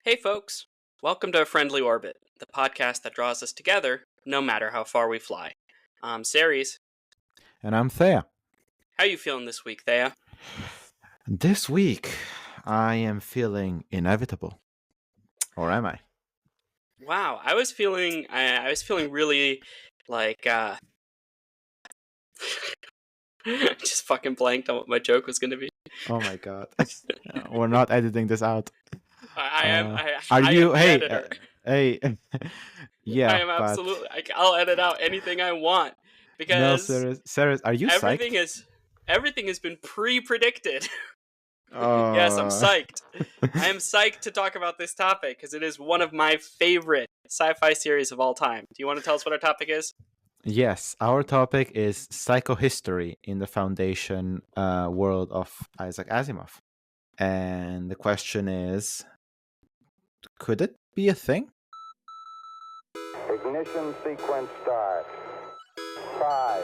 Hey folks, welcome to Friendly Orbit, the podcast that draws us together no matter how far we fly. I'm Ceres. And I'm Thea. How you feeling this week, Thea? This week, I am feeling inevitable. Or am I? Wow, I was feeling really like just fucking blanked on what my joke was gonna be. Oh my god. We're not editing this out. I am Are you? the Hey, editor. hey. I Yeah, am but absolutely. I'll edit out anything I want no, because serious. Are you everything psyched? has been pre-predicted. Yes, I'm Uh, psyched. I am psyched to talk about this topic because it is one of my favorite sci-fi series of all time. Do you want to tell us what our topic is? yes, our topic is psychohistory in the Foundation world of Isaac Asimov. And the question is, could it be a thing? Ignition sequence start. 5,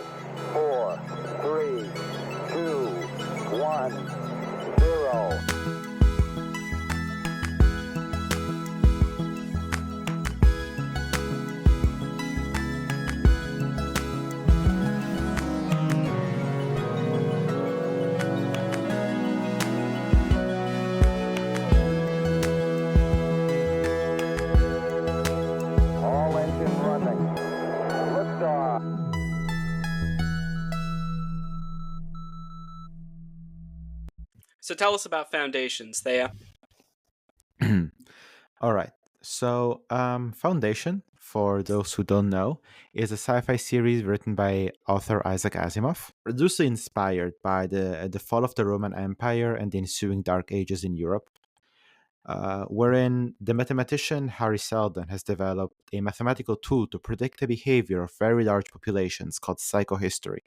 4, 3, 2, 1, 0. All engine running. Liftoff. So tell us about Foundations, Thea. All right. So, Foundation, for those who don't know, is a sci-fi series written by author Isaac Asimov, loosely inspired by the fall of the Roman Empire and the ensuing Dark Ages in Europe, wherein the mathematician Harri Seldon has developed a mathematical tool to predict the behavior of very large populations called Psychohistory.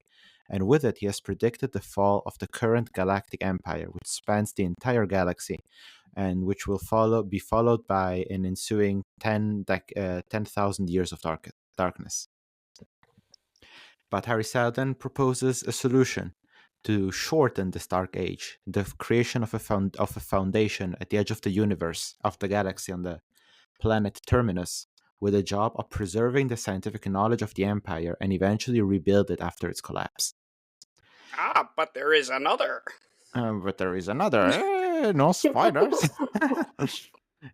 And with it, he has predicted the fall of the current galactic empire, which spans the entire galaxy, and which will be followed by an ensuing 10,000 years of darkness. But Harri Seldon proposes a solution to shorten this dark age, the creation of a foundation at the edge of the universe, of the galaxy, on the planet Terminus, with a job of preserving the scientific knowledge of the Empire and eventually rebuild it after its collapse. But there is another. But there is another. No spoilers.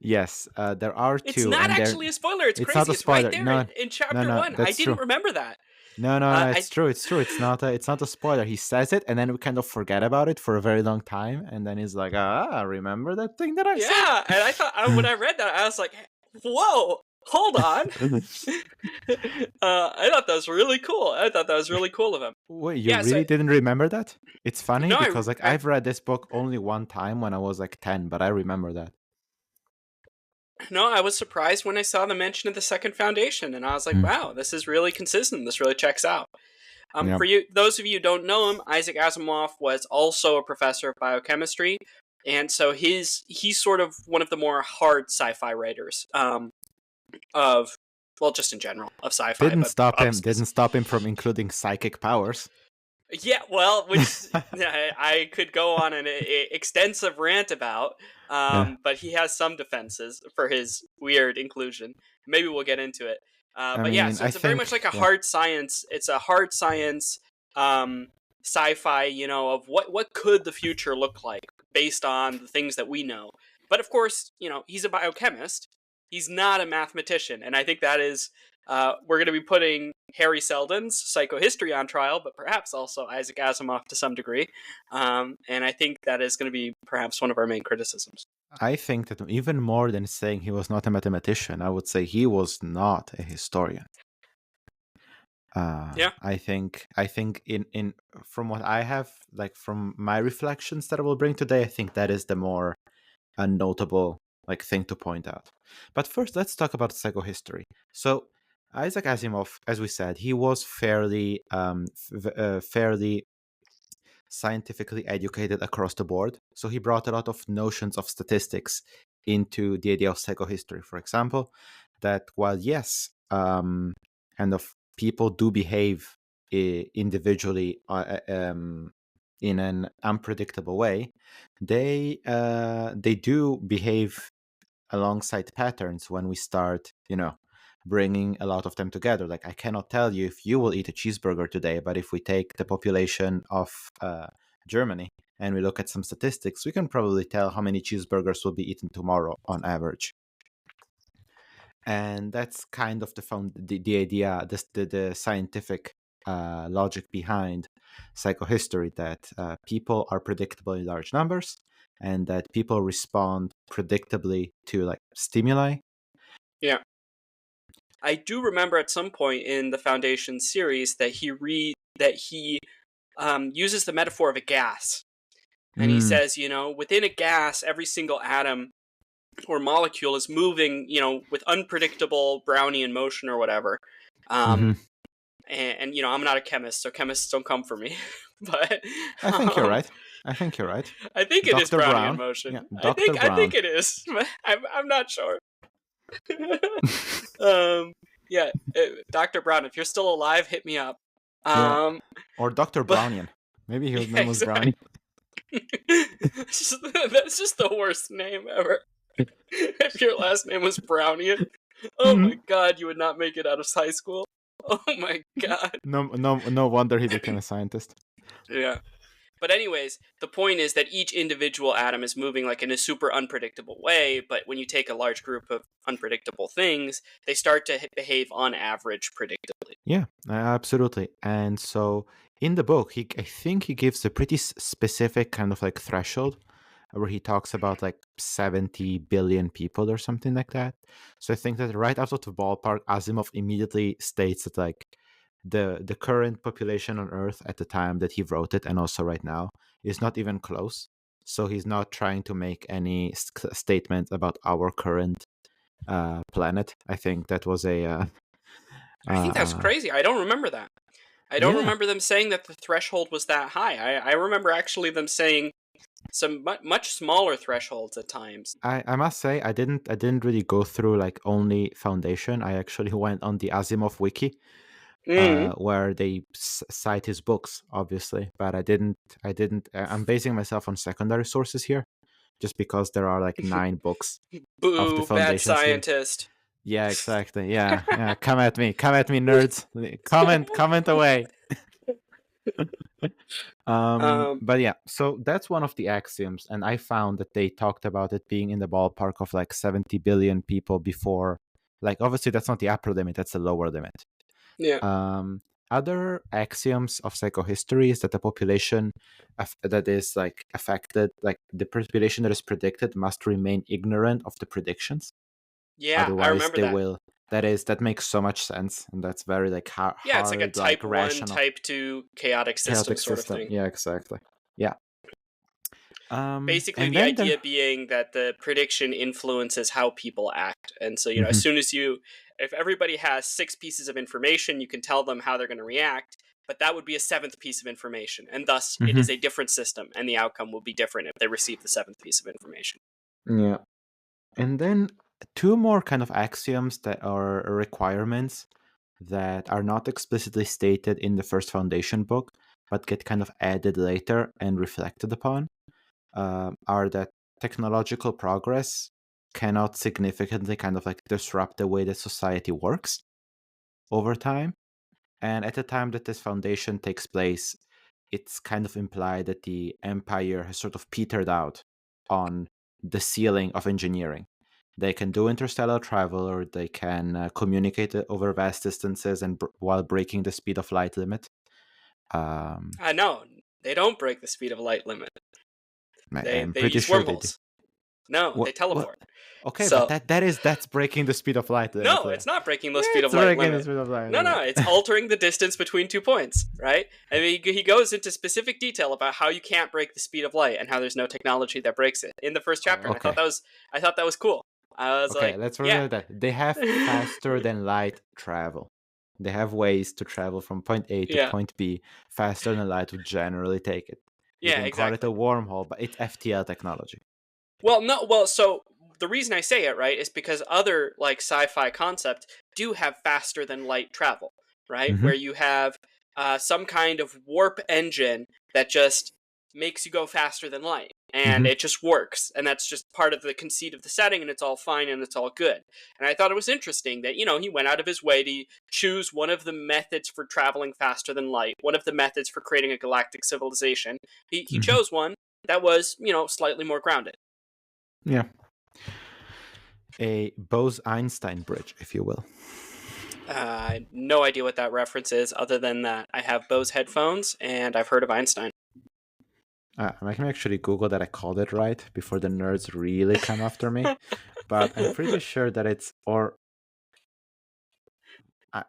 Yes, there are It's two, not and actually a spoiler. It's it's crazy. not a It's right spoiler. there No, in chapter one. I that's didn't true. remember that. No, I it's true. It's true. It's not a spoiler. He says it, and then we kind of forget about it for a very long time, and then he's like, remember that thing that I said? yeah, and I thought when I read that, I was like, whoa. Hold on. I thought that was really cool. I thought that was really cool of him. Wait, you Yeah, so really didn't remember that? It's funny no, because like I I've read this book only one time when I was like 10, but I remember that. No, I was surprised when I saw the mention of the second foundation, and I was like, Mm. wow, this is really consistent. This really checks out. Yeah. For you, those of you who don't know him, Isaac Asimov was also a professor of biochemistry, and so he's sort of one of the more hard sci-fi writers of, well, just in general of sci-fi. Didn't But stop him from including psychic powers. yeah, well, which I could go on an extensive rant about, Yeah. but he has some defenses for his weird inclusion. Maybe we'll get into it. I But yeah, mean, so I it's very much think like a yeah. hard science. It's a hard science sci-fi, of what could the future look like based on the things that we know. But of course, he's a biochemist. He's not a mathematician, and I think that is we're going to be putting Harri Seldon's Psychohistory on trial, but perhaps also Isaac Asimov to some degree. And I think that is going to be perhaps one of our main criticisms. I think that even more than saying he was not a mathematician, I would say he was not a historian. Yeah. I think in from what I have, like from my reflections that I will bring today, I think that is the more notable like thing to point out. But first, let's talk about psychohistory. So Isaac Asimov, as we said, he was fairly fairly scientifically educated across the board. So he brought a lot of notions of statistics into the idea of psychohistory. For example, that while yes, kind of people do behave individually in an unpredictable way, they do behave alongside patterns when we start, bringing a lot of them together. Like, I cannot tell you if you will eat a cheeseburger today, but if we take the population of Germany and we look at some statistics, we can probably tell how many cheeseburgers will be eaten tomorrow on average. And that's kind of the idea, the scientific logic behind psychohistory, that people are predictable in large numbers, and that people respond predictably to like stimuli. Yeah. I do remember at some point in the Foundation series that he uses the metaphor of a gas. And he says, within a gas, every single atom or molecule is moving, with unpredictable Brownian motion or whatever. And I'm not a chemist, so chemists don't come for me. But I think you're right. I think it is Dr. Brownian Brown. motion. Yeah, I Dr. think Brown. it is. I'm not sure. Dr. Brown, if you're still alive, hit me up. Or Dr. Brownian. Maybe his name was Brownian. That's just the worst name ever. If your last name was Brownian, oh my god, you would not make it out of high school. Oh my god. No wonder he became a scientist. Yeah. But anyways, the point is that each individual atom is moving like in a super unpredictable way, but when you take a large group of unpredictable things, they start to behave on average predictably. Yeah, absolutely. And so in the book, I think he gives a pretty specific kind of like threshold where he talks about like 70 billion people or something like that. So I think that right out of the ballpark, Asimov immediately states that like the current population on Earth at the time that he wrote it, and also right now, is not even close. So he's not trying to make any statement about our current planet. I think that was I think that's crazy. I don't remember that. I don't remember them saying that the threshold was that high. I remember actually them saying some much smaller thresholds at times. I must say I didn't really go through like only Foundation. I actually went on the Asimov wiki, where they cite his books, obviously, but I didn't. I'm basing myself on secondary sources here, just because there are like 9 books Boo, of the Foundation bad scientist. Series. Yeah, exactly. Yeah. Come at me, nerds. Comment away. But yeah, so that's one of the axioms, and I found that they talked about it being in the ballpark of like 70 billion people before. Like, obviously, that's not the upper limit; that's the lower limit. Yeah. Other axioms of psychohistory is that the population that is like affected, like the population that is predicted, must remain ignorant of the predictions. Yeah, otherwise I remember they that. will. That makes so much sense, and that's very like hard. Yeah, it's like a type 1, rational, type 2 chaotic system sort of thing. Yeah, exactly. Yeah. Basically, the idea being that the prediction influences how people act, and so as soon as if everybody has 6 pieces of information, you can tell them how they're going to react, but that would be a 7th piece of information, and thus it is a different system, and the outcome will be different if they receive the 7th piece of information. Yeah, and then 2 more kind of axioms that are requirements that are not explicitly stated in the first Foundation book, but get kind of added later and reflected upon, are that technological progress cannot significantly kind of like disrupt the way that society works over time. And at the time that this Foundation takes place, it's kind of implied that the Empire has sort of petered out on the ceiling of engineering. They can do interstellar travel, or they can communicate over vast distances and while breaking the speed of light limit. No, they don't break the speed of light limit. They use wormholes. No, they teleport. Okay, so, but that's breaking the speed of light. No, it's not breaking the speed of light limit. No, it's altering the distance between 2 points, right? I mean, he goes into specific detail about how you can't break the speed of light and how there's no technology that breaks it in the first chapter. Okay. I thought that was cool. I was okay, let's remember that they have faster than light travel. They have ways to travel from point A to point B faster than light would generally take it. You can call it a wormhole, but it's FTL technology. So the reason I say it, right, is because other like sci-fi concepts do have faster than light travel, right? Where you have some kind of warp engine that just makes you go faster than light. and it just works, and that's just part of the conceit of the setting, and it's all fine and it's all good. And I thought it was interesting that, he went out of his way to choose one of the methods for traveling faster than light, one of the methods for creating a galactic civilization. He chose one that was, slightly more grounded. Yeah. A Bose-Einstein bridge, if you will. No idea what that reference is, other than that I have Bose headphones and I've heard of Einstein. I can actually Google that I called it right before the nerds really come after me. But I'm pretty sure that it's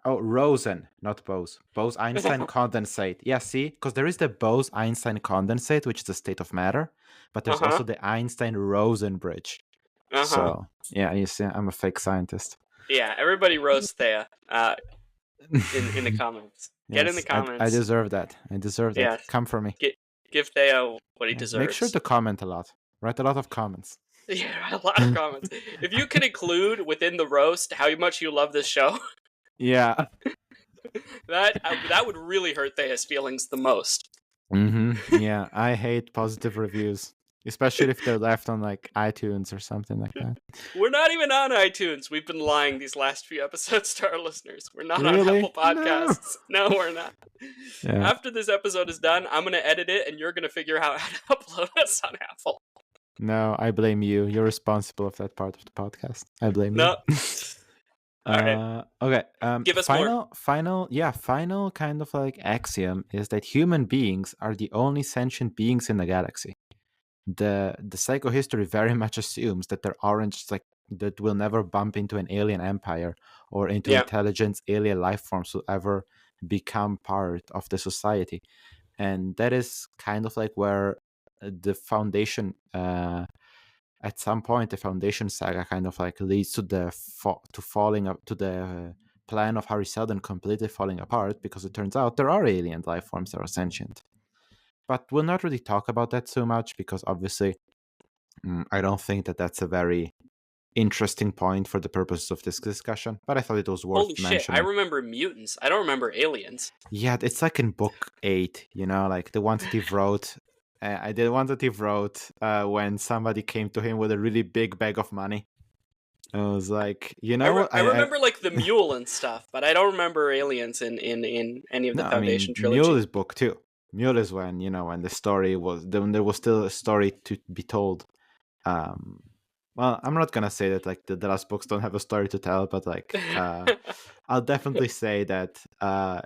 Rosen, not Bose. Bose-Einstein condensate. Yeah, see? Because there is the Bose-Einstein condensate, which is the state of matter. But there's also the Einstein-Rosen bridge. So, yeah, you see, I'm a fake scientist. Yeah, everybody roast Thea in the comments. Get in the comments. I deserve that. Yeah. Come for me. Give Theo what he deserves. Make sure to comment a lot. Write a lot of comments. Yeah, a lot of comments. If you can include within the roast how much you love this show, yeah, that would really hurt Thea's feelings the most. Yeah, I hate positive reviews, especially if they're left on like iTunes or something like that. We're not even on iTunes. We've been lying these last few episodes to our listeners. We're not on Apple Podcasts. No, we're not. Yeah. After this episode is done, I'm going to edit it, and you're going to figure out how to upload us on Apple. No, I blame you. You're responsible of that part of the podcast. I blame you. All right. Okay. Give us more. Final kind of like axiom is that human beings are the only sentient beings in the galaxy. The psychohistory very much assumes that there aren't just like that will never bump into an alien empire or into intelligent alien life forms will ever become part of the society, and that is kind of like where the Foundation at some point the Foundation saga kind of like leads to the falling up to the plan of Harri Seldon completely falling apart, because it turns out there are alien life forms that are sentient. But we'll not really talk about that so much, because obviously I don't think that that's a very interesting point for the purposes of this discussion. But I thought it was worth mentioning. Holy shit, I remember mutants. I don't remember aliens. Yeah, it's like in book 8, like the one that he wrote. I did one that he wrote when somebody came to him with a really big bag of money. I was like, I remember like the mule and stuff, but I don't remember aliens in any of the Foundation trilogy. Mule is book 2. Mule is when when the story was when there was still a story to be told. Well, I'm not gonna say that like the last books don't have a story to tell, but like I'll definitely say that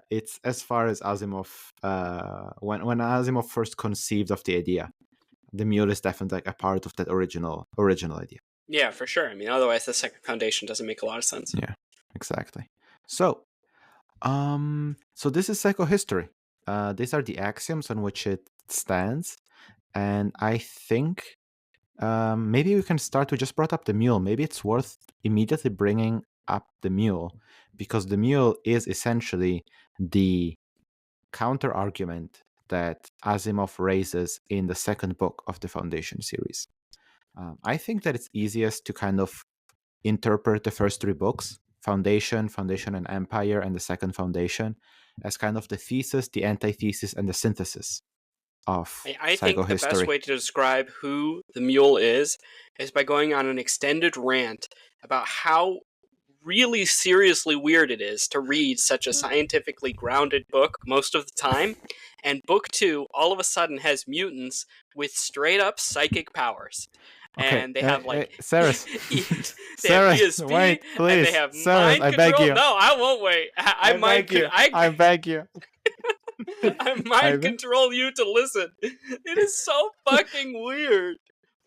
it's as far as Asimov. When Asimov first conceived of the idea, the mule is definitely like a part of that original idea. Yeah, for sure. I mean, otherwise the second Foundation doesn't make a lot of sense. Yeah, exactly. So this is psychohistory. These are the axioms on which it stands, and I think maybe we can start. We just brought up the mule. Maybe it's worth immediately bringing up the mule, because the mule is essentially the counter argument that Asimov raises in the second book of the Foundation series. I think that it's easiest to kind of interpret the first 3 books, Foundation and Empire, and the second Foundation, as kind of the thesis, the antithesis, and the synthesis of I think the best way to describe who the mule is by going on an extended rant about how really seriously weird it is to read such a scientifically grounded book most of the time, and book 2 all of a sudden has mutants with straight up psychic powers. Okay, and they have like Saris. Saris, ESP, wait, please. And they have Saris, mind I control. beg you. No, I won't wait. I beg you. I mind control you to listen. It is so fucking weird.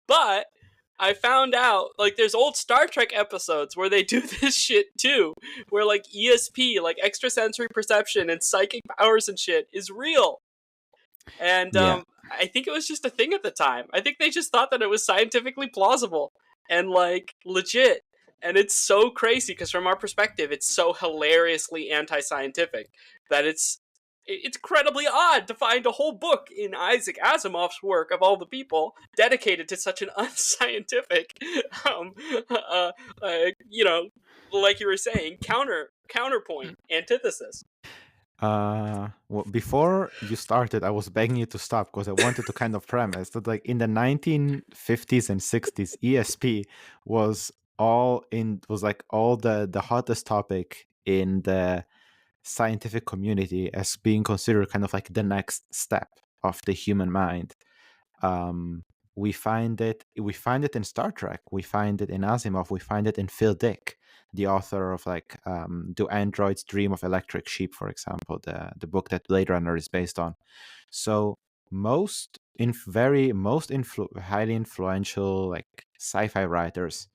But I found out, like, there's old Star Trek episodes where they do this shit too, where like ESP, like extrasensory perception and psychic powers and shit, is real. And I think it was just a thing at the time. I think they just thought that it was scientifically plausible and like legit. And it's so crazy because from our perspective, it's so hilariously anti-scientific that it's incredibly odd to find a whole book in Isaac Asimov's work, of all the people, dedicated to such an unscientific, like you were saying, counterpoint, antithesis. Well, before you started, I was begging you to stop because I wanted to kind of premise that, like, in the 1950s and 60s, ESP was all the hottest topic in the scientific community as being considered kind of like the next step of the human mind. Um, we find it in Star Trek, we find it in Asimov, we find it in Phil Dick, the author of like Do Androids Dream of Electric Sheep, for example, the book that Blade Runner is based on. So highly influential like sci-fi writers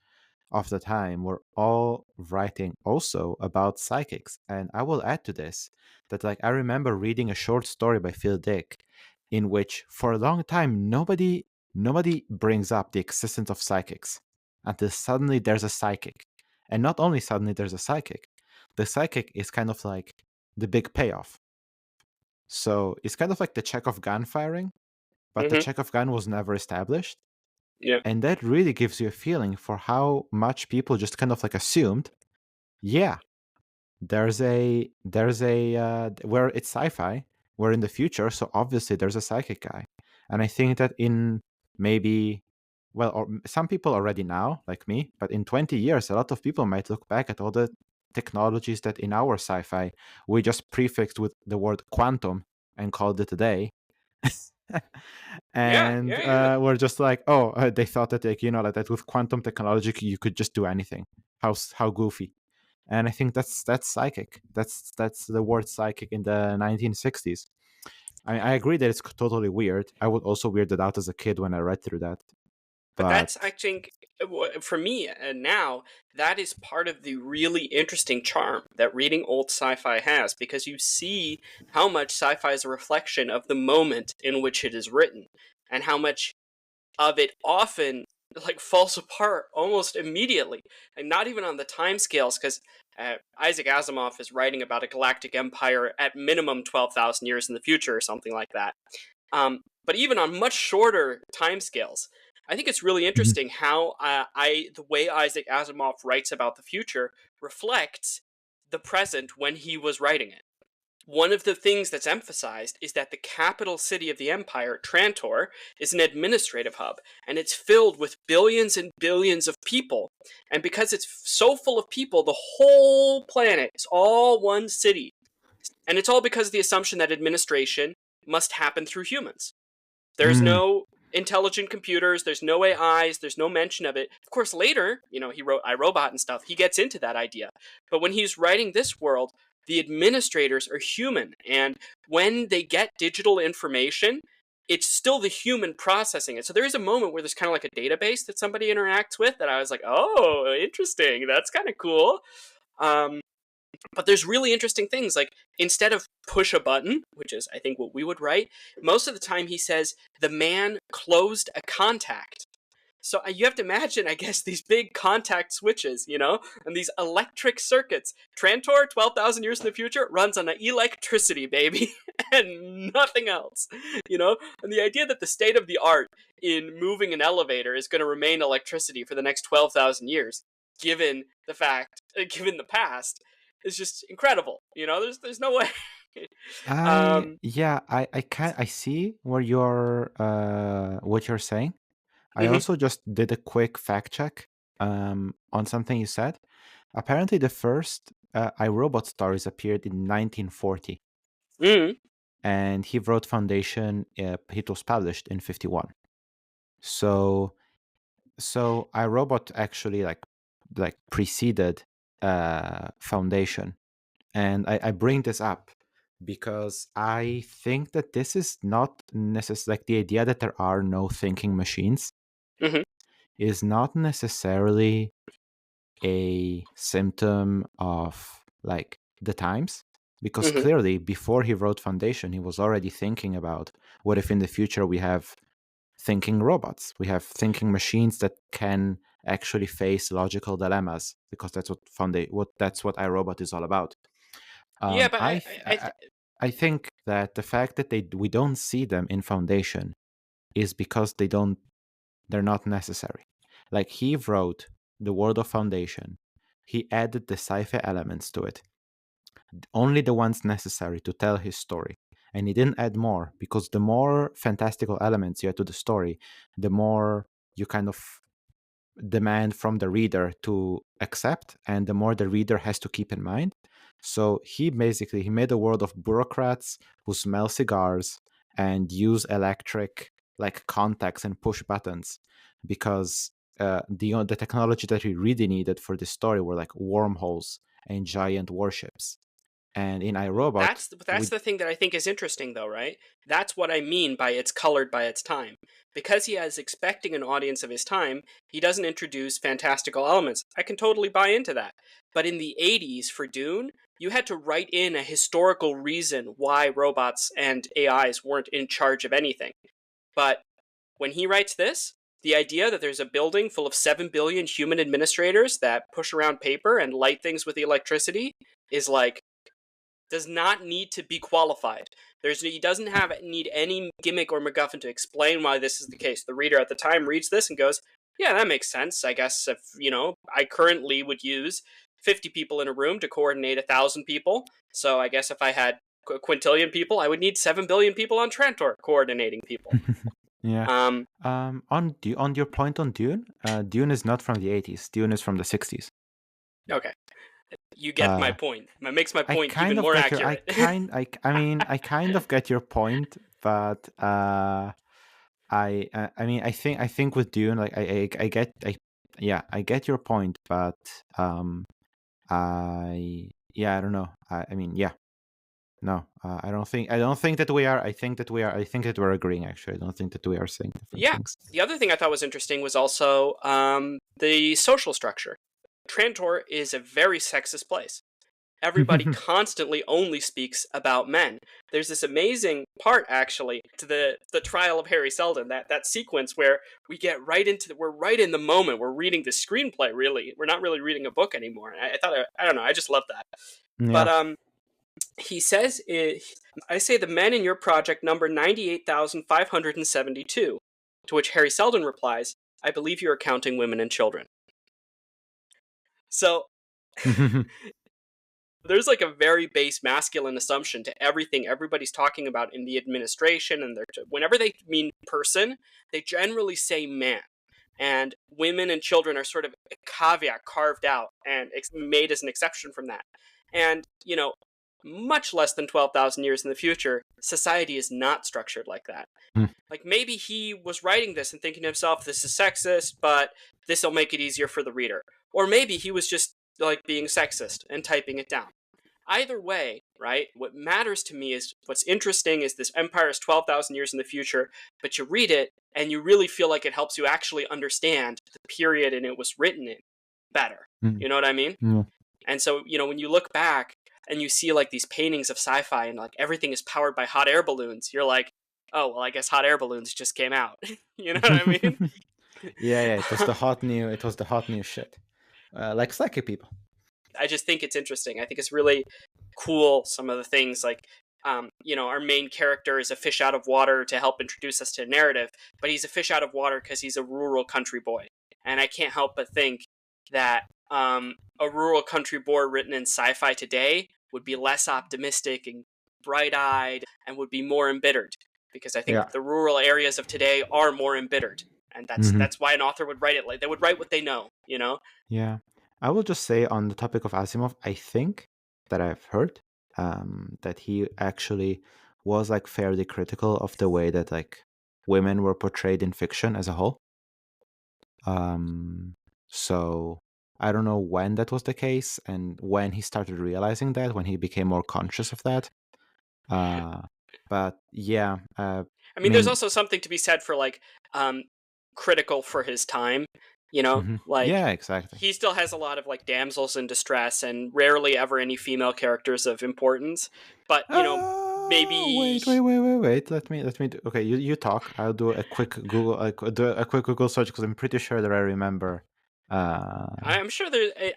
of the time were all writing also about psychics. And I will add to this that, like, I remember reading a short story by Phil Dick in which for a long time nobody brings up the existence of psychics until suddenly there's a psychic. And not only suddenly there's a psychic, the psychic is kind of like the big payoff. So it's kind of like the Chekhov gun firing, but the Mm-hmm. Chekhov gun was never established. Yeah. And that really gives you a feeling for how much people just kind of like assumed, yeah, where it's sci-fi, we're in the future, so obviously there's a psychic guy. And I think that in maybe, well, or some people already now, like me, but in 20 years, a lot of people might look back at all the technologies that in our sci-fi we just prefixed with the word quantum and called it a day. Yeah. And Yeah. Yeah. we're just like, oh, they thought that, like, like that with quantum technology you could just do anything. How goofy. And I think that's psychic. That's the word psychic in the 1960s. I agree that it's totally weird. I would also weirded out as a kid when I read through that. But But that's, I think, for me now, that is part of the really interesting charm that reading old sci-fi has, because you see how much sci-fi is a reflection of the moment in which it is written, and how much of it often like falls apart almost immediately, and not even on the time scales, because Isaac Asimov is writing about a galactic empire at minimum 12,000 years in the future or something like that. But even on much shorter timescales, I think it's really Mhm. interesting how the way Isaac Asimov writes about the future reflects the present when he was writing it. One of the things that's emphasized is that the capital city of the empire, Trantor, is an administrative hub, and it's filled with billions and billions of people. And because it's so full of people, the whole planet is all one city. And it's all because of the assumption that administration must happen through humans. There's Mm. no intelligent computers, there's no AIs, there's no mention of it. Of course, later, he wrote iRobot and stuff, he gets into that idea. But when he's writing this world, the administrators are human. And when they get digital information, it's still the human processing it. So there is a moment where there's kind of like a database that somebody interacts with that I was like, oh, interesting. That's kind of cool. But there's really interesting things, like instead of push a button, which is I think what we would write, most of the time he says the man closed a contact. So you have to imagine, I guess, these big contact switches, and these electric circuits. Trantor, 12,000 years in the future, runs on electricity, baby, and nothing else, And the idea that the state of the art in moving an elevator is going to remain electricity for the next 12,000 years, given the past, is just incredible. There's no way. I um, yeah, I see what you're saying. I mhm. also just did a quick fact check on something you said. Apparently, the first iRobot stories appeared in 1940, Mhm. and he wrote Foundation. It was published in 51. So iRobot actually like preceded Foundation, and I bring this up because I think that this is not necessarily like the idea that there are no thinking machines Mhm. is not necessarily a symptom of like the times, because Mhm. clearly before he wrote Foundation he was already thinking about what if in the future we have thinking robots, we have thinking machines that can actually face logical dilemmas, because that's what iRobot is all about. Yeah, but I, th- I think that the fact that we don't see them in Foundation is because they're not necessary. Like, he wrote the world of Foundation, he added the sci-fi elements to it, only the ones necessary to tell his story. And he didn't add more, because the more fantastical elements you add to the story, the more you kind of demand from the reader to accept, and the more the reader has to keep in mind. So he made a world of bureaucrats who smell cigars and use electric like contacts and push buttons, because the technology that we really needed for this story were like wormholes and giant warships. And in iRobot, That's the thing that I think is interesting, though, right? That's what I mean by it's colored by its time. Because he is expecting an audience of his time, he doesn't introduce fantastical elements. I can totally buy into that. But in the 80s, for Dune, you had to write in a historical reason why robots and AIs weren't in charge of anything. But when he writes this, the idea that there's a building full of 7 billion human administrators that push around paper and light things with the electricity is like, does not need to be qualified. He doesn't need any gimmick or MacGuffin to explain why this is the case. The reader at the time reads this and goes, yeah, that makes sense. I guess if, I currently would use 50 people in a room to coordinate 1,000 people. So I guess if I had a quintillion people, I would need 7 billion people on Trantor coordinating people. Yeah. On your point on Dune, Dune is not from the 80s. Dune is from the 60s. Okay. You get my point. It makes my point even more accurate. I kind of get your point, but I think with Dune, like I get your point, but I don't know. No, I don't think that we are. I think that we're agreeing. Actually, I don't think that we are saying different things. The other thing I thought was interesting was also the social structure. Trantor is a very sexist place. Everybody constantly only speaks about men. There's this amazing part, actually, to the trial of Harri Seldon, that sequence where we get we're right in the moment. We're reading the screenplay, really. We're not really reading a book anymore. I don't know, I just love that. Yeah. But he says, I say the men in your project number 98,572, to which Harri Seldon replies, I believe you are counting women and children. So there's like a very base masculine assumption to everything everybody's talking about in the administration, and whenever they mean person, they generally say man. And women and children are sort of a caveat carved out and made as an exception from that. And, much less than 12,000 years in the future, society is not structured like that. Like, maybe he was writing this and thinking to himself, this is sexist, but this will make it easier for the reader. Or maybe he was just like being sexist and typing it down. Either way, right, what matters to me is what's interesting is this empire is 12,000 years in the future, but you read it and you really feel like it helps you actually understand the period and it was written in better. You know what I mean? And so, when you look back and you see like these paintings of sci-fi and like everything is powered by hot air balloons, you're like, oh, well, I guess hot air balloons just came out. You know what I mean? Yeah, it was the hot new shit. Like psychic people. I just think it's interesting. I think it's really cool, some of the things like, our main character is a fish out of water to help introduce us to a narrative, but he's a fish out of water because he's a rural country boy. And I can't help but think that a rural country boy written in sci-fi today would be less optimistic and bright-eyed and would be more embittered, because I think the rural areas of today are more embittered. And that's why an author would write it. Like, they would write what they know, Yeah. I will just say on the topic of Asimov, I think that I've heard that he actually was like fairly critical of the way that like women were portrayed in fiction as a whole. So I don't know when that was the case and when he started realizing that, when he became more conscious of that. But yeah. I mean, there's also something to be said for like critical for his time. Like, yeah, exactly. He still has a lot of like damsels in distress and rarely ever any female characters of importance. But maybe wait. Let me do. Okay, you talk. I'll do a quick Google. Do a quick Google search because I'm pretty sure that I remember. I'm sure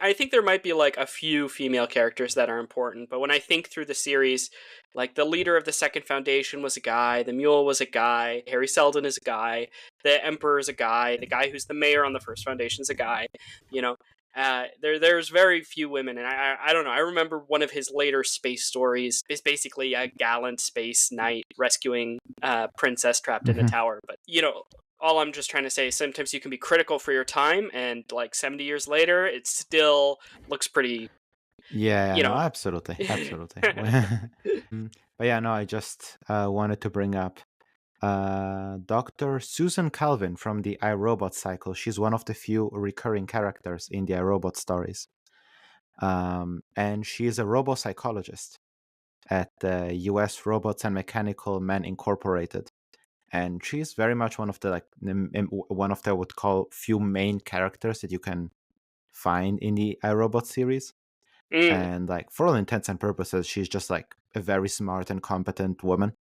I think there might be like a few female characters that are important, but when I think through the series, like the leader of the Second Foundation was a guy, the Mule was a guy, Harri Seldon is a guy, the Emperor is a guy, the guy who's the mayor on the First Foundation is a guy, There's very few women, and I don't know. I remember one of his later space stories is basically a gallant space knight rescuing a princess trapped in a Mhm. tower. But all I'm just trying to say is sometimes you can be critical for your time, and like 70 years later, it still looks pretty. Yeah, You no, know. absolutely, absolutely. But yeah, no, I just wanted to bring up Dr. Susan Calvin from the iRobot cycle. She's one of the few recurring characters in the iRobot stories. And she is a robopsychologist at the US Robots and Mechanical Men Incorporated. And she's very much one of the one of the I would call few main characters that you can find in the iRobot series. Mm, And like for all intents and purposes, she's just like a very smart and competent woman.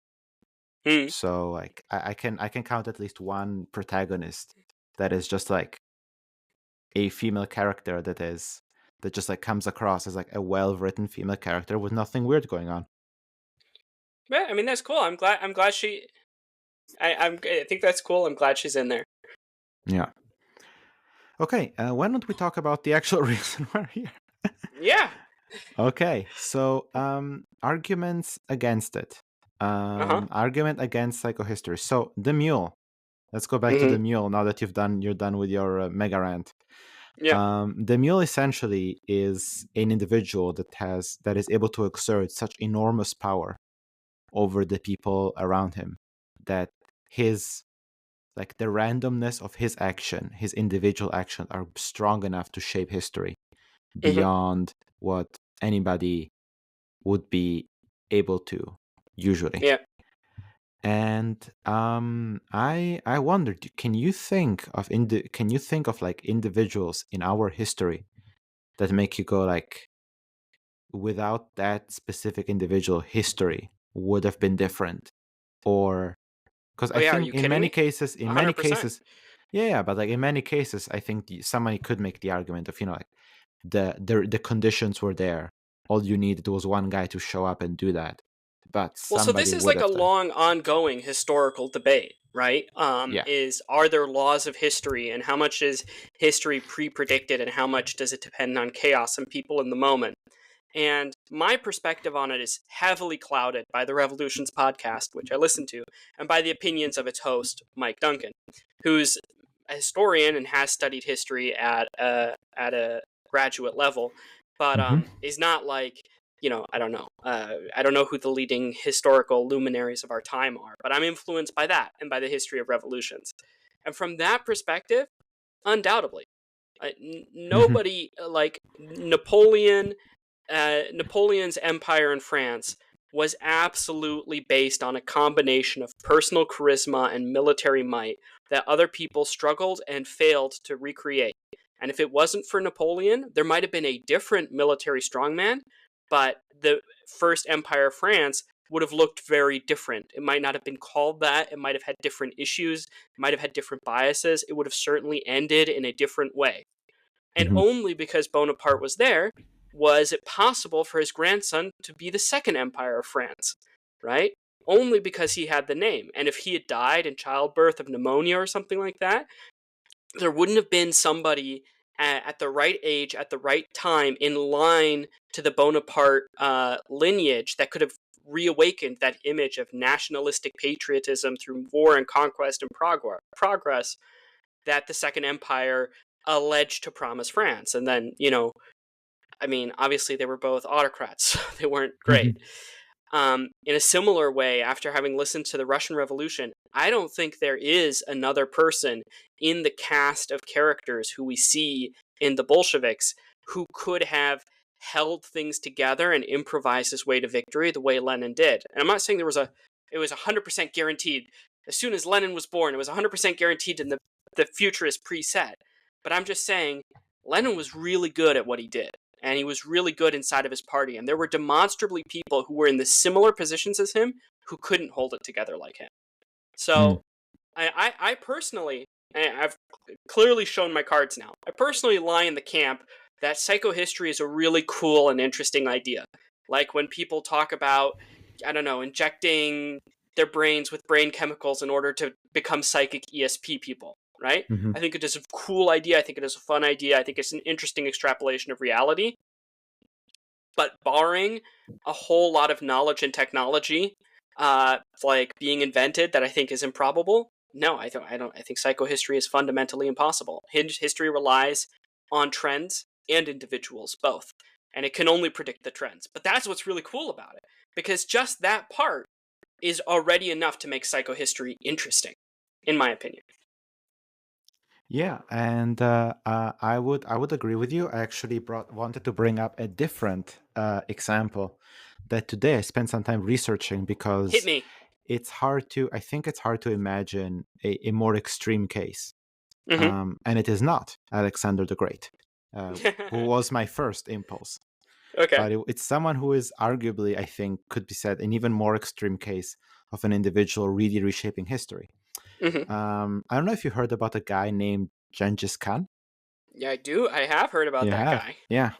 mm. So like I can count at least one protagonist that is just like a female character that just like comes across as like a well-written female character with nothing weird going on. Yeah, I mean that's cool. I'm glad she. I think that's cool. I'm glad she's in there. Yeah. Okay, why don't we talk about the actual reason we're here? Yeah. Okay, so arguments against it. Uh-huh. Argument against psychohistory. So the mule. Let's go back to Mm-hmm. the mule now that you're done with your mega rant. Yeah. The mule essentially is an individual that is able to exert such enormous power over the people around him that his like the randomness of his action, his individual action, are strong enough to shape history Mm-hmm. beyond what anybody would be able to usually. Yeah. And I wondered, can you think of like individuals in our history that make you go like, without that specific individual, history would have been different? Or because Oh I yeah. Are think you kidding me? in many 100%. cases, yeah, but like in many cases, I think somebody could make the argument of like the conditions were there. All you needed was one guy to show up and do that, but Well, so this somebody is would like a have done. long, ongoing historical debate, right? Yeah. Are there laws of history, and how much is history pre-predicted, and how much does it depend on chaos and people in the moment? And my perspective on it is heavily clouded by the Revolutions podcast, which I listen to, and by the opinions of its host, Mike Duncan, who's a historian and has studied history at a graduate level, but Mm-hmm. is not like I don't know. I don't know who the leading historical luminaries of our time are, but I'm influenced by that and by the history of revolutions. And from that perspective, undoubtedly, Mm-hmm. nobody like Napoleon. Napoleon's empire in France was absolutely based on a combination of personal charisma and military might that other people struggled and failed to recreate. And if it wasn't for Napoleon, there might have been a different military strongman, but the First Empire of France would have looked very different. It might not have been called that. It might have had different issues. It might have had different biases. It would have certainly ended in a different way. And Mm-hmm. only because Bonaparte was there was it possible for his grandson to be the Second Empire of France, right? Only because he had the name. And if he had died in childbirth of pneumonia or something like that, there wouldn't have been somebody at the right age, at the right time, in line to the Bonaparte lineage that could have reawakened that image of nationalistic patriotism through war and conquest and progress that the Second Empire alleged to promise France. And then, I mean, obviously they were both autocrats, so they weren't great. In a similar way, after having listened to the Russian Revolution, I don't think there is another person in the cast of characters who we see in the Bolsheviks who could have held things together and improvised his way to victory the way Lenin did. And I'm not saying it was 100% guaranteed. As soon as Lenin was born, it was 100% guaranteed and the future is preset. But I'm just saying, Lenin was really good at what he did. And he was really good inside of his party. And there were demonstrably people who were in the similar positions as him who couldn't hold it together like him. So I personally, I've clearly shown my cards now. I personally lie in the camp that psychohistory is a really cool and interesting idea. Like when people talk about, I don't know, injecting their brains with brain chemicals in order to become psychic ESP people, right? Mhm. I think it is a cool idea. I think it is a fun idea. I think it's an interesting extrapolation of reality. But barring a whole lot of knowledge and technology, like being invented that I think is improbable, no, I don't. I think psychohistory is fundamentally impossible. History relies on trends and individuals both, and it can only predict the trends. But that's what's really cool about it, because just that part is already enough to make psychohistory interesting, in my opinion. Yeah, and I would agree with you. I actually wanted to bring up a different example that today I spent some time researching Hit because me. I think it's hard to imagine a more extreme case. Mm-hmm. And it is not Alexander the Great, who was my first impulse. Okay. But it's someone who is arguably, I think, could be said an even more extreme case of an individual really reshaping history. Mm-hmm. I don't know if you heard about a guy named Genghis Khan. Yeah, I do. I have heard about You that have, guy. yeah.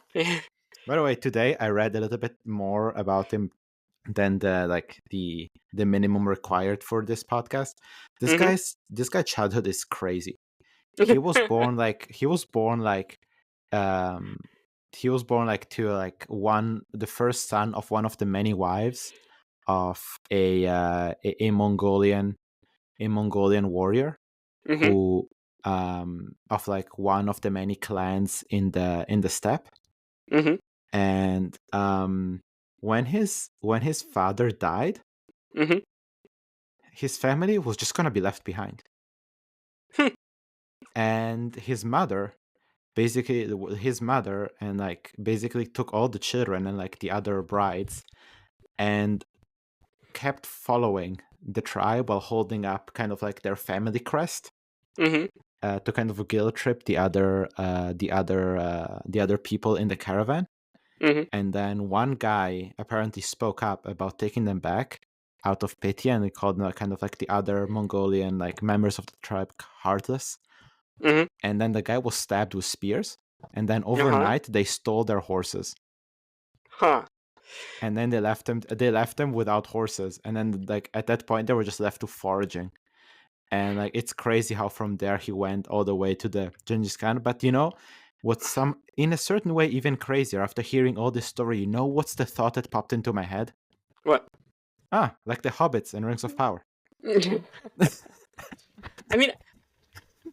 By the way, today I read a little bit more about him than the minimum required for this podcast. Mm-hmm. This guy's childhood is crazy. He was born like um he was born like to like the first son of one of the many wives of a Mongolian warrior Mm-hmm. who of like one of the many clans in the steppe. Mm-hmm. And when his father died, Mm-hmm. his family was just gonna be left behind. And his mother and like basically took all the children and like the other brides and kept following the tribe while holding up kind of like their family crest, Mm-hmm. to kind of guilt trip the other people in the caravan. Mm-hmm. And then one guy apparently spoke up about taking them back out of pity, and he called kind of like the other Mongolian like members of the tribe heartless. Mm-hmm. And then the guy was stabbed with spears, and then Uh-huh. overnight they stole their horses, Huh. and then they left them without horses, and then like at that point they were just left to foraging. And like it's crazy how from there he went all the way to the Genghis Khan. But you know what's some in a certain way even crazier after hearing all this story, you know what's the thought that popped into my head? What? Like the hobbits in Rings of Power. I mean,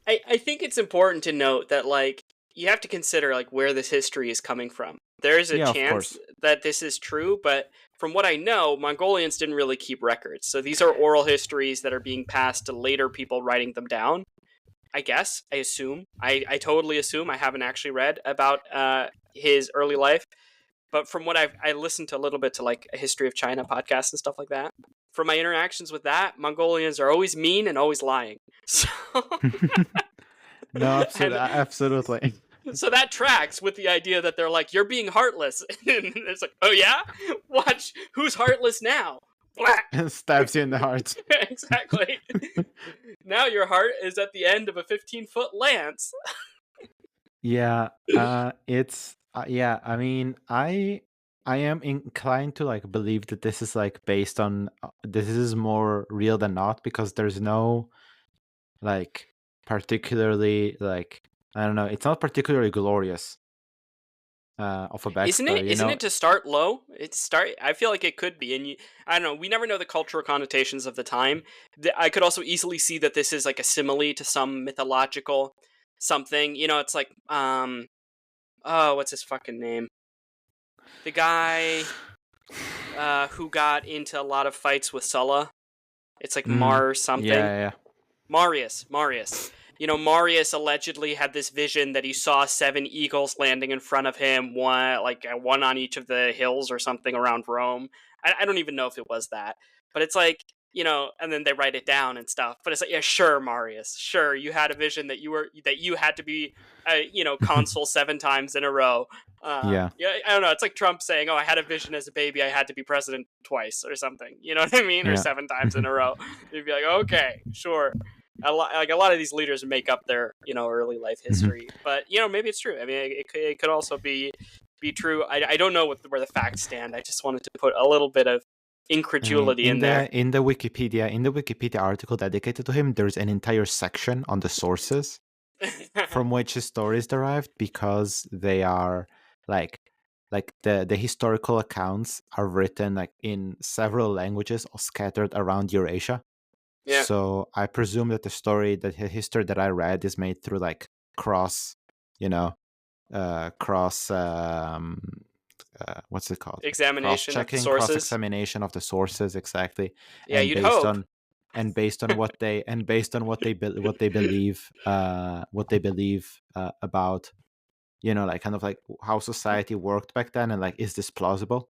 I think it's important to note that, like, you have to consider, like, where this history is coming from. There is a Yeah, of chance course. that this is true, but from what I know, Mongolians didn't really keep records. So these are oral histories that are being passed to later people writing them down. I guess. I assume. I totally assume. I haven't actually read about his early life. But from what I listened to a little bit to like a History of China podcast and stuff like that. From my interactions with that, Mongolians are always mean and always lying. So No, and absolutely. so that tracks with the idea that they're like, you're being heartless. And it's like, oh yeah? Watch who's heartless now. Blah. And stabs you in the heart. Exactly. Now your heart is at the end of a 15-foot lance. Yeah, it's yeah. I mean, I am inclined to like believe that this is like based on this is more real than not, because there's no like particularly like I don't know. It's not particularly glorious of a Isn't it? backstory. You Isn't know, it to start low? I feel like it could be, and I don't know. We never know the cultural connotations of the time. I could also easily see that this is like a simile to some mythological something. You know, it's like oh, what's his fucking name? The guy who got into a lot of fights with Sulla. It's like Mar something. yeah. Marius. You know, Marius allegedly had this vision that he saw 7 eagles landing in front of him, one on each of the hills or something around Rome. I don't even know if it was that, but it's like, you know, and then they write it down and stuff. But it's like, yeah, sure, Marius, sure, you had a vision that you had to be, consul 7 times in a row. Yeah. Yeah, I don't know. It's like Trump saying, "Oh, I had a vision as a baby. I had to be president twice or something." You know what I mean? Or Yeah. 7 times in a row. You'd be like, "Okay, sure." A lot of these leaders make up their early life history, but maybe it's true. I mean, it could also be true. I don't know where the facts stand. I just wanted to put a little bit of I mean, incredulity in there. in the Wikipedia article dedicated to him, there's an entire section on the sources from which his story is derived, because they are like the historical accounts are written like in several languages or scattered around Eurasia. Yeah. So I presume that the history that I read is made through like cross, you know, cross what's it called? Cross Examination of the checking, cross sources. examination of the sources, exactly, Yeah, and you'd hope. based on what they what they believe about, you know, like kind of like how society worked back then, and like, is this plausible?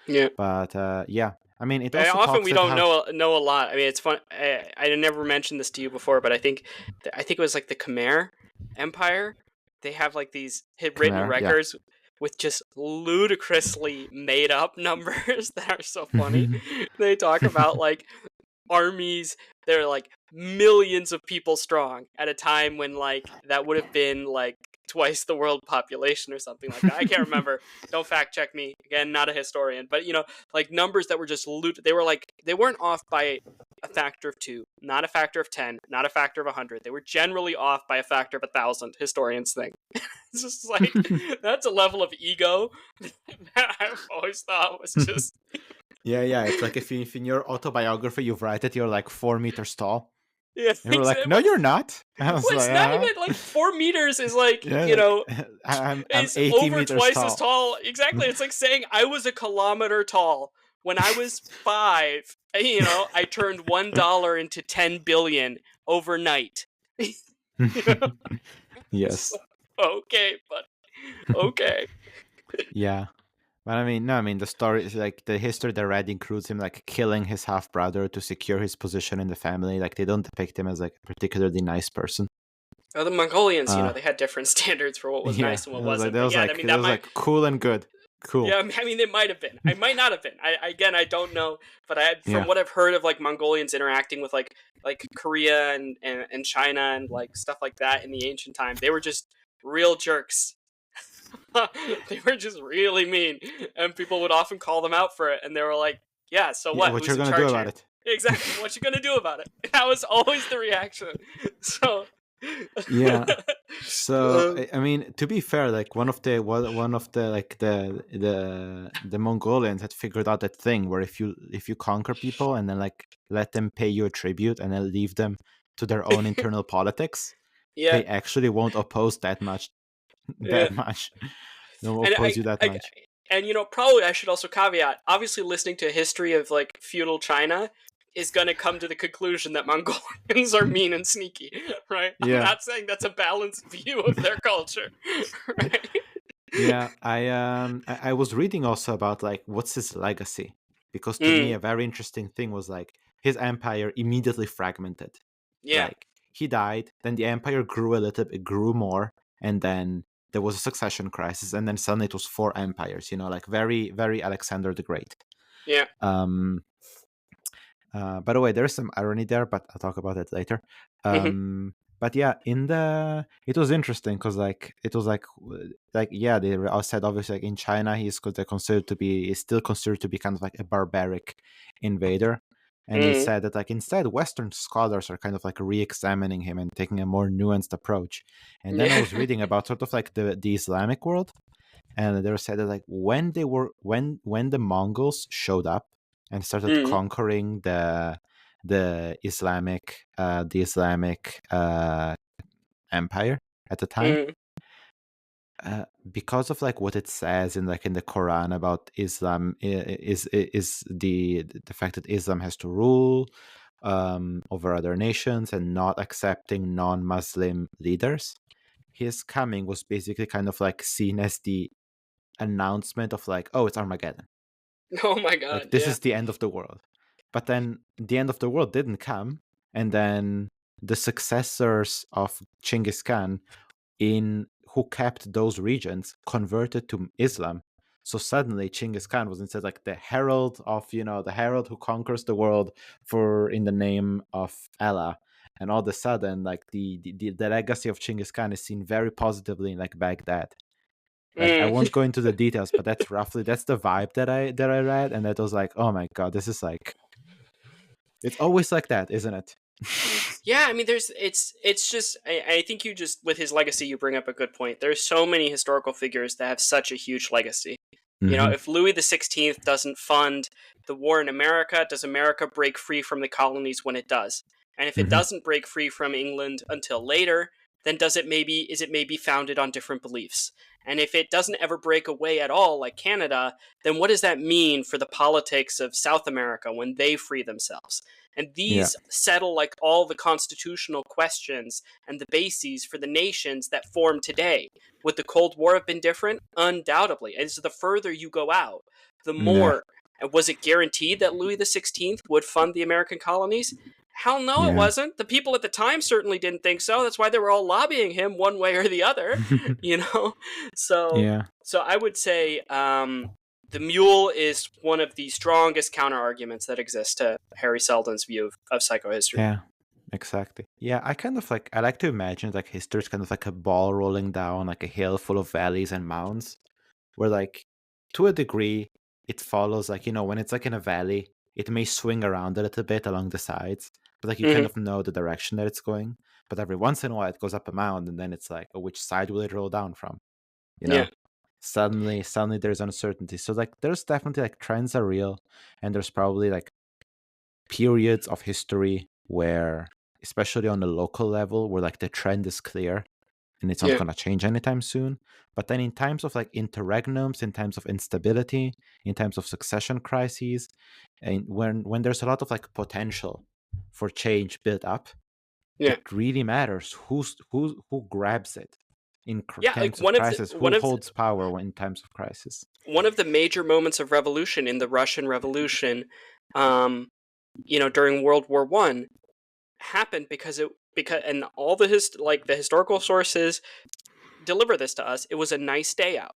Yeah. But yeah, I mean, it But also often talks we about don't how know a lot. I mean, it's fun. I never mentioned this to you before, but I think it was like the Khmer Empire. They have like these written Khmer, yeah. records with just ludicrously made up numbers that are so funny. They talk about like armies that are like millions of people strong at a time when like that would have been like twice the world population or something like that. I can't remember. Don't fact check me. Again, not a historian. But you know, like numbers that were just they were like they weren't off by a factor of 2, not a factor of 10, not a factor of 100. They were generally off by a factor of 1,000, historians think. It's just like that's a level of ego that I've always thought was just yeah, it's like if in your autobiography you write that you're like 4 meters tall, yeah, and you're like, no, you're not. I was well, it's like, not even like 4 meters is like, yeah, you like, know, I'm is 80 over meters twice as tall. tall. Exactly. It's like saying I was a kilometer tall when I was 5. You know, I turned $1 into 10 billion overnight. You know? Yes. Okay, but okay. Yeah. But I mean, no, I mean, the story is like the history they read includes him like killing his half brother to secure his position in the family. Like, they don't depict him as like a particularly nice person. Oh, the Mongolians, you know, Uh, they had different standards for what was yeah, nice and what wasn't. But yeah, I mean, that that was might. like cool and good. Cool. Yeah, I mean, it might have been. I might not have been. I don't know, but from Yeah. what I've heard of like Mongolians interacting with like Korea and China and like stuff like that in the ancient time, they were just real jerks. They were just really mean, and people would often call them out for it. And they were like, "Yeah, so Yeah, what? what Who's you're in gonna do charge about here?" it? Exactly. What you gonna do about it? That was always the reaction. So. Yeah. So Um, I mean, to be fair, like one of the like the Mongolians had figured out that thing where if you conquer people and then like let them pay you a tribute and then leave them to their own internal politics, yeah, they actually won't oppose that much. yeah. That much. They won't And oppose you that much. and you know, probably I should also caveat. Obviously, listening to a history of like feudal China is going to come to the conclusion that Mongolians are mean and sneaky, right? I'm Yeah. not saying that's a balanced view of their culture, right? Yeah, I was reading also about like what's his legacy, because to me Mm, a very interesting thing was like his empire immediately fragmented. yeah, Like, he died, then the empire grew a little bit, grew more, and then there was a succession crisis, and then suddenly it was 4 empires, you know, like very, very Alexander the Great. yeah. Um by the way, there's some irony there, but I'll talk about it later. Hmm. But yeah, it was interesting because like it was like yeah, they all said obviously like in China he's still considered to be kind of like a barbaric invader, and he Mm, said that like instead Western scholars are kind of like re-examining him and taking a more nuanced approach. And then I yeah. was reading about sort of like the Islamic world, and they were said that like when the Mongols showed up and started Mm, conquering the Islamic empire at the time, mm, because of like what it says in like in the Quran about Islam, is the fact that Islam has to rule over other nations and not accepting non-Muslim leaders. His coming was basically kind of like seen as the announcement of like, oh, it's Armageddon. oh my Like, god, this yeah. is the end of the world. But then the end of the world didn't come, and then the successors of Genghis Khan, in who kept those regions, converted to Islam. So suddenly Genghis Khan was instead like the herald of, the herald who conquers the world for in the name of Allah. And all of a sudden, like the legacy of Genghis Khan is seen very positively in like Baghdad. Like I Mm. won't go into the details, but that's the vibe that I read, and that was like, oh my god, this is like, it's always like that, isn't it? Yeah, I mean, it's just I think you just with his legacy, you bring up a good point. There's so many historical figures that have such a huge legacy. You know, Hmm. if Louis XVI doesn't fund the war in America, does America break free from the colonies when it does? And if it Hmm. doesn't break free from England until later, then is it maybe founded on different beliefs? And if it doesn't ever break away at all, like Canada, then what does that mean for the politics of South America when they free themselves? And Yeah. these settle like all the constitutional questions and the bases for the nations that form today. Would the Cold War have been different? Undoubtedly. And so the further you go out, the Yeah. more. And was it guaranteed that Louis XVI would fund the American colonies? Hell no, it Yeah. wasn't. The people at the time certainly didn't think so. That's why they were all lobbying him one way or the other, you know? So, Yeah. so I would say the mule is one of the strongest counter arguments that exist to Harry Seldon's view of psychohistory. Yeah. Exactly. Yeah, I kind of like, I like to imagine like history is kind of like a ball rolling down like a hill full of valleys and mounds, where like to a degree it follows, like, when it's like in a valley, it may swing around a little bit along the sides, but like you kind Mm-hmm. of know the direction that it's going. But every once in a while it goes up a mound, and then it's like, oh, which side will it roll down from? You Yeah, know, suddenly there's uncertainty. So like there's definitely like trends are real, and there's probably like periods of history where, especially on the local level, where like the trend is clear and it's not yeah, going to change anytime soon. But then in times of like interregnums, in times of instability, in times of succession crises, and when there's a lot of like potential for change built up, yeah, it really matters who grabs it in yeah. Like times of crisis, one who of holds power in times of crisis. one of the major moments of revolution in the Russian Revolution, um, during World War I, happened because and all the historical sources deliver this to us. It was a nice day out.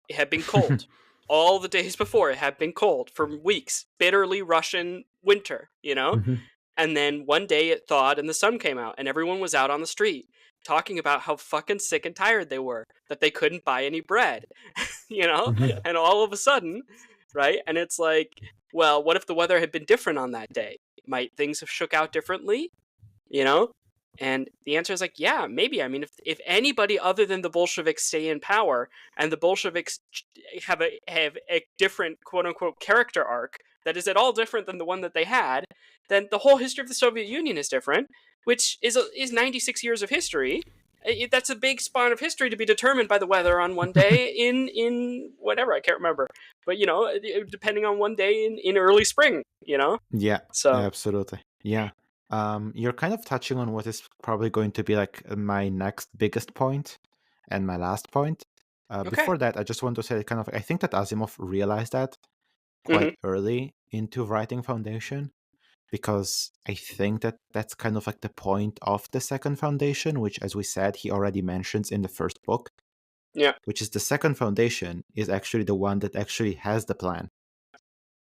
It had been cold. All the days before, it had been cold for weeks. Bitterly Russian winter, Mhm. And then one day it thawed and the sun came out, and everyone was out on the street talking about how fucking sick and tired they were, that they couldn't buy any bread, Mhm. And all of a sudden, right? And it's like, well, what if the weather had been different on that day? Might things have shook out differently? you know? And the answer is like, yeah, maybe. I mean, if anybody other than the Bolsheviks stay in power and the Bolsheviks have a different quote unquote character arc that is at all different than the one that they had, then the whole history of the Soviet Union is different, which is 96 years of history. That's a big span of history to be determined by the weather on one day in whatever, I can't remember, but depending on one day in early spring. Yeah, So absolutely. Yeah. You're kind of touching on what is probably going to be like my next biggest point and my last point. okay. Before that, I just want to say kind of, I think that Asimov realized that Hmm. quite early into writing Foundation, because I think that that's kind of like the point of the second Foundation, which, as we said, he already mentions in the first book, Yeah. which is the second Foundation is actually the one that actually has the plan.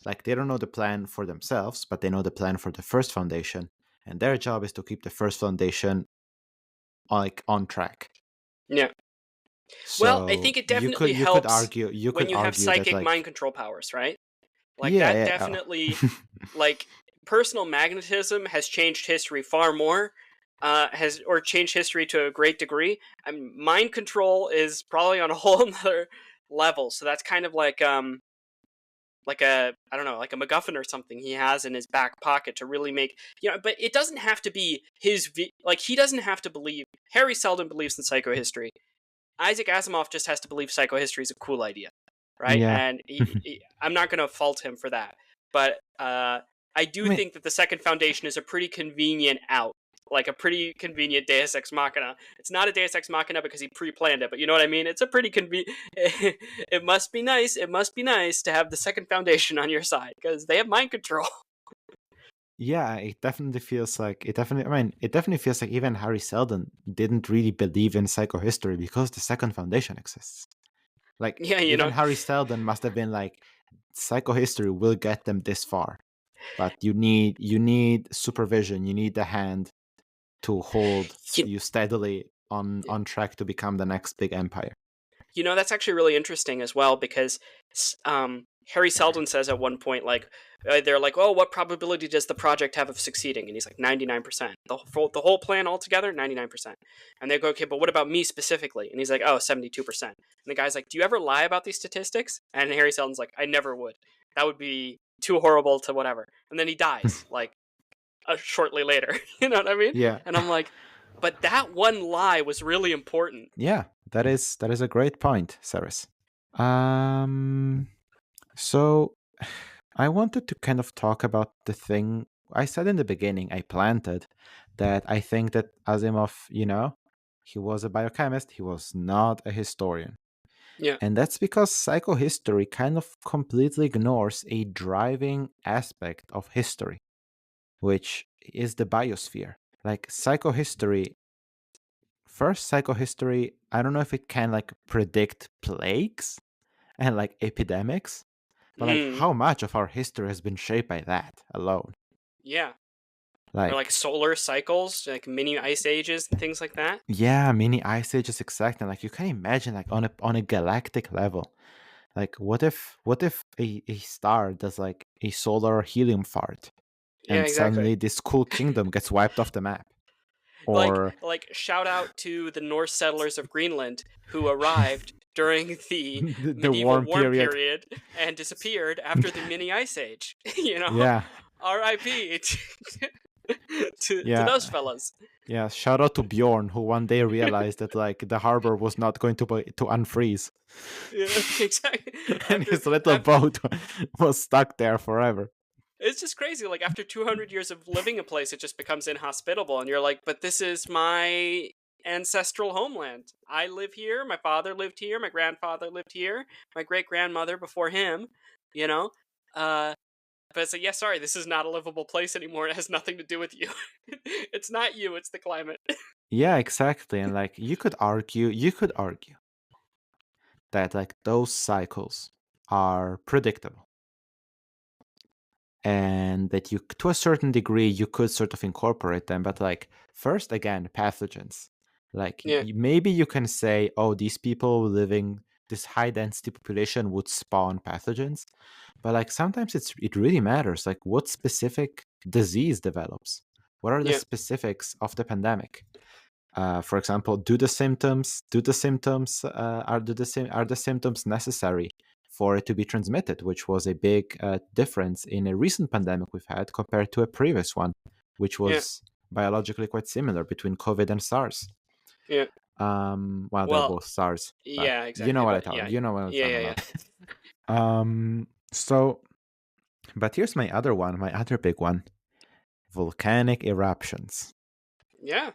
Like, they don't know the plan for themselves, but they know the plan for the first Foundation, and their job is to keep the first Foundation like on track. Yeah. Well, I So think it you definitely could you could helps argue you when could you have argue that, psychic mind like, control powers, right? Like that yeah, definitely, yeah. like personal magnetism has changed history far more, has or changed history to a great degree. I mean, mind control is probably on a whole other level. So that's kind of like a I don't know, like a MacGuffin or something he has in his back pocket to really make But it doesn't have to be like he doesn't have to believe. Harry Seldon believes in psychohistory. Isaac Asimov just has to believe psychohistory is a cool idea, right? Yeah. And I'm not going to fault him for that. But I I do mean, think that the second foundation is a pretty convenient out, like a pretty convenient Deus Ex Machina. It's not a Deus Ex Machina because he pre-planned it, but you know what I mean? It's a pretty convenient. It must be nice. It must be nice to have the second foundation on your side because they have mind control. yeah, it definitely feels like it definitely feels like even Harry Seldon didn't really believe in psychohistory because the second foundation exists. Like, Yeah, even Harry Seldon must have been like, psychohistory will get them this far, but you need supervision, you need the hand to hold you, you steadily on track to become the next big empire. That's actually really interesting as well because Harry Seldon says at one point, like, they're like, oh, what probability does the project have of succeeding? And he's like, 99%. The whole plan altogether, 99%. And they go, okay, but what about me specifically? And he's like, oh, 72%. And the guy's like, do you ever lie about these statistics? And Harry Seldon's like, I never would. That would be too horrible to whatever. And then he dies, like, shortly later. You know what I mean? Yeah. And I'm like, but that one lie was really important. Yeah, that is a great point, Cyrus. So I wanted to kind of talk about the thing I said in the beginning. I planted that I think that Asimov, he was a biochemist. He was not a historian. Yeah. And that's because psychohistory kind of completely ignores a driving aspect of history, which is the biosphere. Like psychohistory, I don't know if it can like predict plagues and like epidemics, but like how much of our history has been shaped by that alone? Yeah. Like, or like solar cycles, like mini ice ages and things like that. Yeah, mini ice ages, exactly. Like you can imagine, like on a galactic level, like what if a star does like a solar helium fart, Yeah, and exactly. suddenly this cool kingdom gets wiped off the map? Or like shout out to the Norse settlers of Greenland who arrived during the medieval warm period and disappeared after the mini ice age. Yeah. R.I.P. to those fellas. Yeah, shout out to Bjorn, who one day realized that like the harbor was not going to unfreeze. Yeah, exactly. And his little boat was stuck there forever. It's just crazy. Like after 200 years of living a place, it just becomes inhospitable, and you're like, "But this is my ancestral homeland. I live here. My father lived here. My grandfather lived here. My great grandmother before him. You know." But it's like, yeah, sorry, this is not a livable place anymore. It has nothing to do with you. It's not you. It's the climate. Yeah, exactly. And like you could argue that like those cycles are predictable, and that you, to a certain degree, you could sort of incorporate them. But like first, again, pathogens. Like maybe you can say, oh, these people living this high density population would spawn pathogens, but like sometimes it really matters. Like what specific disease develops? What are the specifics of the pandemic? For example, are the symptoms necessary for it to be transmitted, which was a big difference in a recent pandemic we've had compared to a previous one, which was biologically quite similar between COVID and SARS. Yeah. Well, they're both SARS. Yeah, exactly. You know what I'm talking about. So, but here's my other big one: volcanic eruptions. Yeah.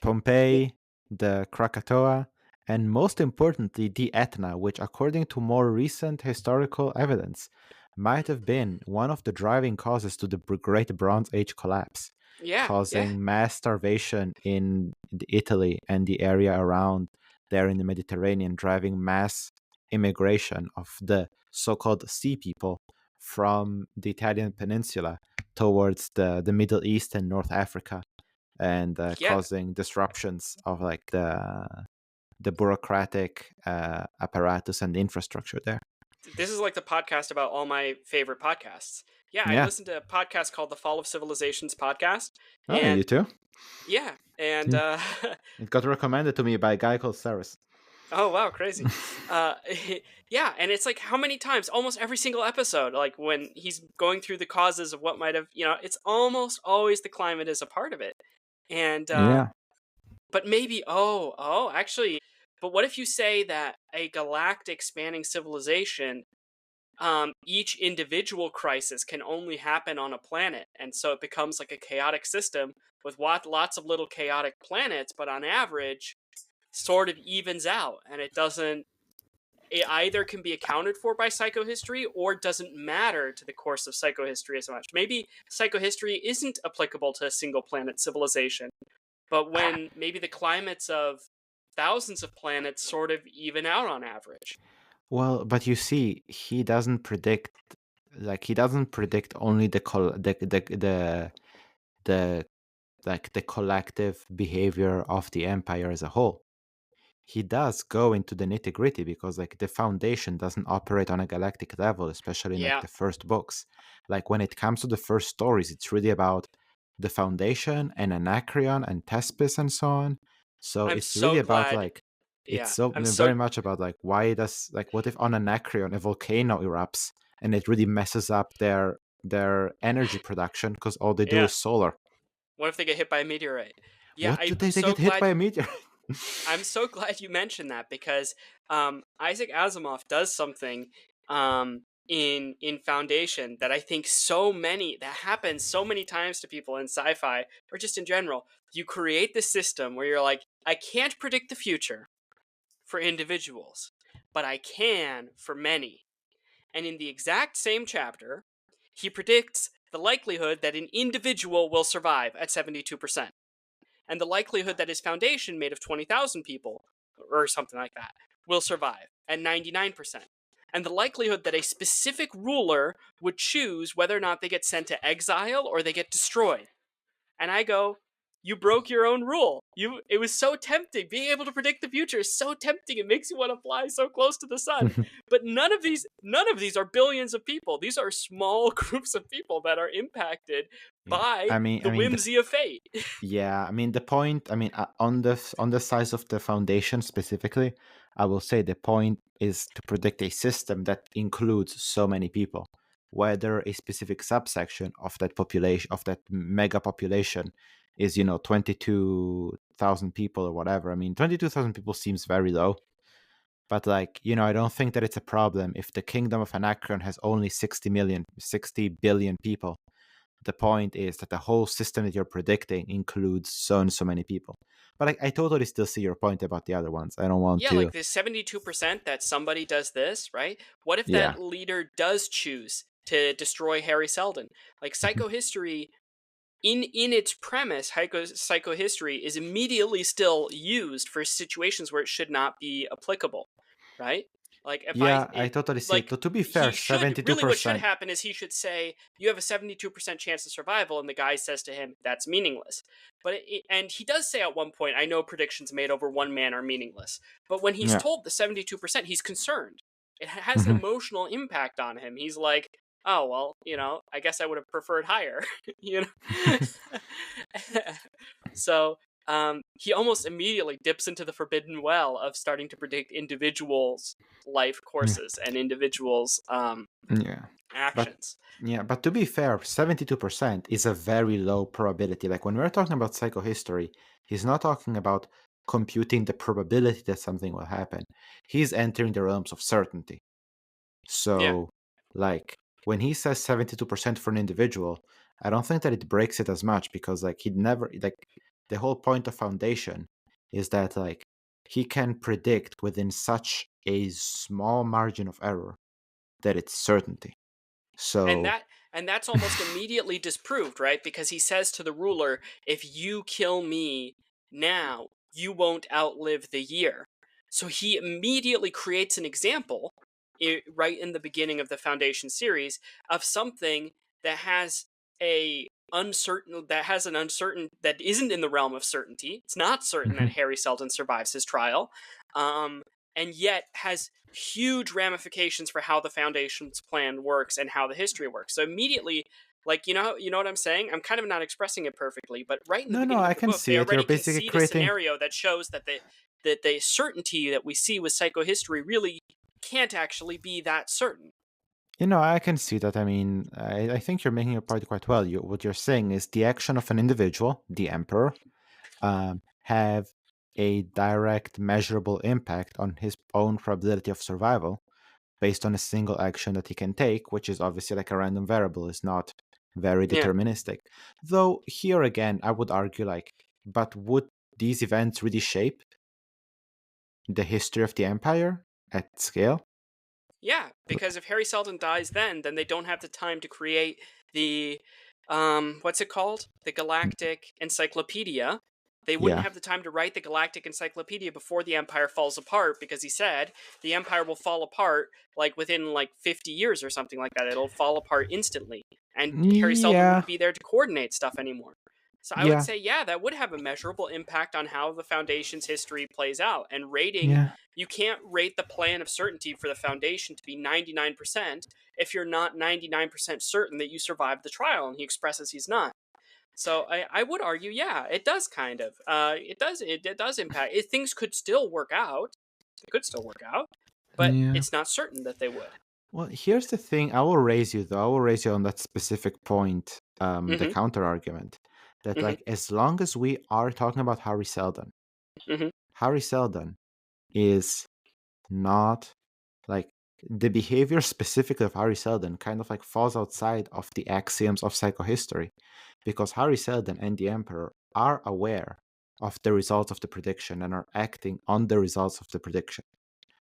Pompeii, the Krakatoa, and most importantly, the Etna, which, according to more recent historical evidence, might have been one of the driving causes to the Great Bronze Age collapse, causing mass starvation in Italy and the area around there in the Mediterranean, driving mass immigration of the so-called sea people from the Italian peninsula towards the Middle East and North Africa, and causing disruptions of like the bureaucratic apparatus and infrastructure there. This is like the podcast about all my favorite podcasts. I listened to a podcast called the Fall of Civilizations podcast. Oh, you too? Yeah, and it got recommended to me by a guy called Cyrus. Oh, wow, crazy. Yeah, and it's like how many times, almost every single episode, like when he's going through the causes of what might have, it's almost always the climate is a part of it. And but maybe actually, but what if you say that a galactic spanning civilization, each individual crisis can only happen on a planet, and so it becomes like a chaotic system with lots of little chaotic planets, but on average sort of evens out, and it either can be accounted for by psychohistory or doesn't matter to the course of psychohistory as much. Maybe psychohistory isn't applicable to a single planet civilization, but when maybe the climates of thousands of planets sort of even out on average. Well, but you see, he doesn't predict only the collective behavior of the empire as a whole. he does go into the nitty gritty because like the Foundation doesn't operate on a galactic level, especially in like Yeah, the first books. Like when it comes to the first stories, it's really about the Foundation and Anacreon and Thespis and so on. So I'm it's really so about glad. like it's Yeah, so I'm so very much about like why does like what if on Anacreon a volcano erupts and it really messes up their energy production because all they do yeah. is solar. What if they get hit by a meteorite? Yeah, What did I'm they so get hit by glad. a meteor? I'm so glad you mentioned that because Isaac Asimov does something in Foundation that I think that happens so many times to people in sci-fi or just in general. You create this system where you're like, I can't predict the future for individuals, but I can for many. And in the exact same chapter, he predicts the likelihood that an individual will survive at 72%, and the likelihood that his foundation, made of 20,000 people, or something like that, will survive at 99%. And the likelihood that a specific ruler would choose whether or not they get sent to exile or they get destroyed. And I go, you broke your own rule. It was so tempting. Being able to predict the future is so tempting. It makes you want to fly so close to the sun. But none of these are billions of people. These are small groups of people that are impacted Yeah, by the whimsy of fate. yeah, I mean the point. I mean on the size of the Foundation specifically, I will say the point is to predict a system that includes so many people, whether a specific subsection of that population of that mega population is 22,000 people or whatever. I mean 22,000 people seems very low, but like I don't think that it's a problem if the Kingdom of Anacreon has only 60 billion people. The point is that the whole system that you're predicting includes so and so many people. But I totally still see your point about the other ones. I don't want Yeah, to. like this 72% that somebody does this, right? What if Yeah. that leader does choose to destroy Harri Seldon? Like Mhm. psychohistory, in its premise, psychohistory is immediately still used for situations where it should not be applicable, right? Like if Yeah, I totally see it. like To be fair, he should really, what should 72%. happen is he should say you have a 72% chance of survival, and the guy says to him that's meaningless. And he does say at one point, I know predictions made over one man are meaningless, but when he's Yeah. told the 72%, he's concerned. It has an Mhm. emotional impact on him. He's like, oh well, I guess I would have preferred higher. you know So he almost immediately dips into the forbidden well of starting to predict individuals' life Yeah. courses and individuals' Yeah. But actions. yeah, but to be fair, 72% is a very low probability. Like when we're talking about psychohistory, he's not talking about computing the probability that something will happen. He's entering the realms of certainty. Yeah, So, like, when he says 72% for an individual, I don't think that it breaks it as much because, like, he'd never, like, the whole point of Foundation is that, like, he can predict within such a small margin of error that it's certainty. and So, that's almost immediately disproved, right? Because he says to the ruler, "If you kill me now, you won't outlive the year." So he immediately creates an example right in the beginning of the Foundation series of something that has an uncertain that isn't in the realm of certainty. It's not certain that mhm. Harri Seldon survives his trial, and yet has huge ramifications for how the Foundation's plan works and how the history works. So immediately, like you know what I'm saying? I'm kind of not expressing it perfectly, but right in the No, no, beginning I of the can book, see they it. You're already basically concede a creating. scenario that shows that the certainty that we see with psychohistory really can't actually be that certain. I can see that. I mean, I think you're making your point quite well. What you're saying is the action of an individual, the emperor, have a direct, measurable impact on his own probability of survival based on a single action that he can take, which is obviously like a random variable, is not very Yeah. deterministic. Though here again, I would argue like, but would these events really shape the history of the empire at scale? Yeah, because if Harri Seldon dies then they don't have the time to create the what's it called? The Galactic Encyclopedia. They wouldn't Yeah. have the time to write the Galactic Encyclopedia before the Empire falls apart because he said the Empire will fall apart like within like 50 years or something like that. It'll fall apart instantly. And Harri Seldon Yeah. wouldn't be there to coordinate stuff anymore. So I would say, yeah, that would have a measurable impact on how the Foundation's history plays out. And rating, you can't rate the plan of certainty for the Foundation to be 99% if you're not 99% certain that you survived the trial. And he expresses he's not. So I would argue, I would argue, yeah, it does kind of. It does impact. Things could still work out. They could still work out, but it's Yeah. not certain that they would. Well, here's the thing. I will raise you, though. I will raise you on that specific point, the Mm-hmm. counter argument that, Mm-hmm. like, as long as we are talking about Harri Seldon, Mm-hmm. Harri Seldon is not like the behavior specifically of Harri Seldon kind of like falls outside of the axioms of psychohistory because Harri Seldon and the Emperor are aware of the results of the prediction and are acting on the results of the prediction.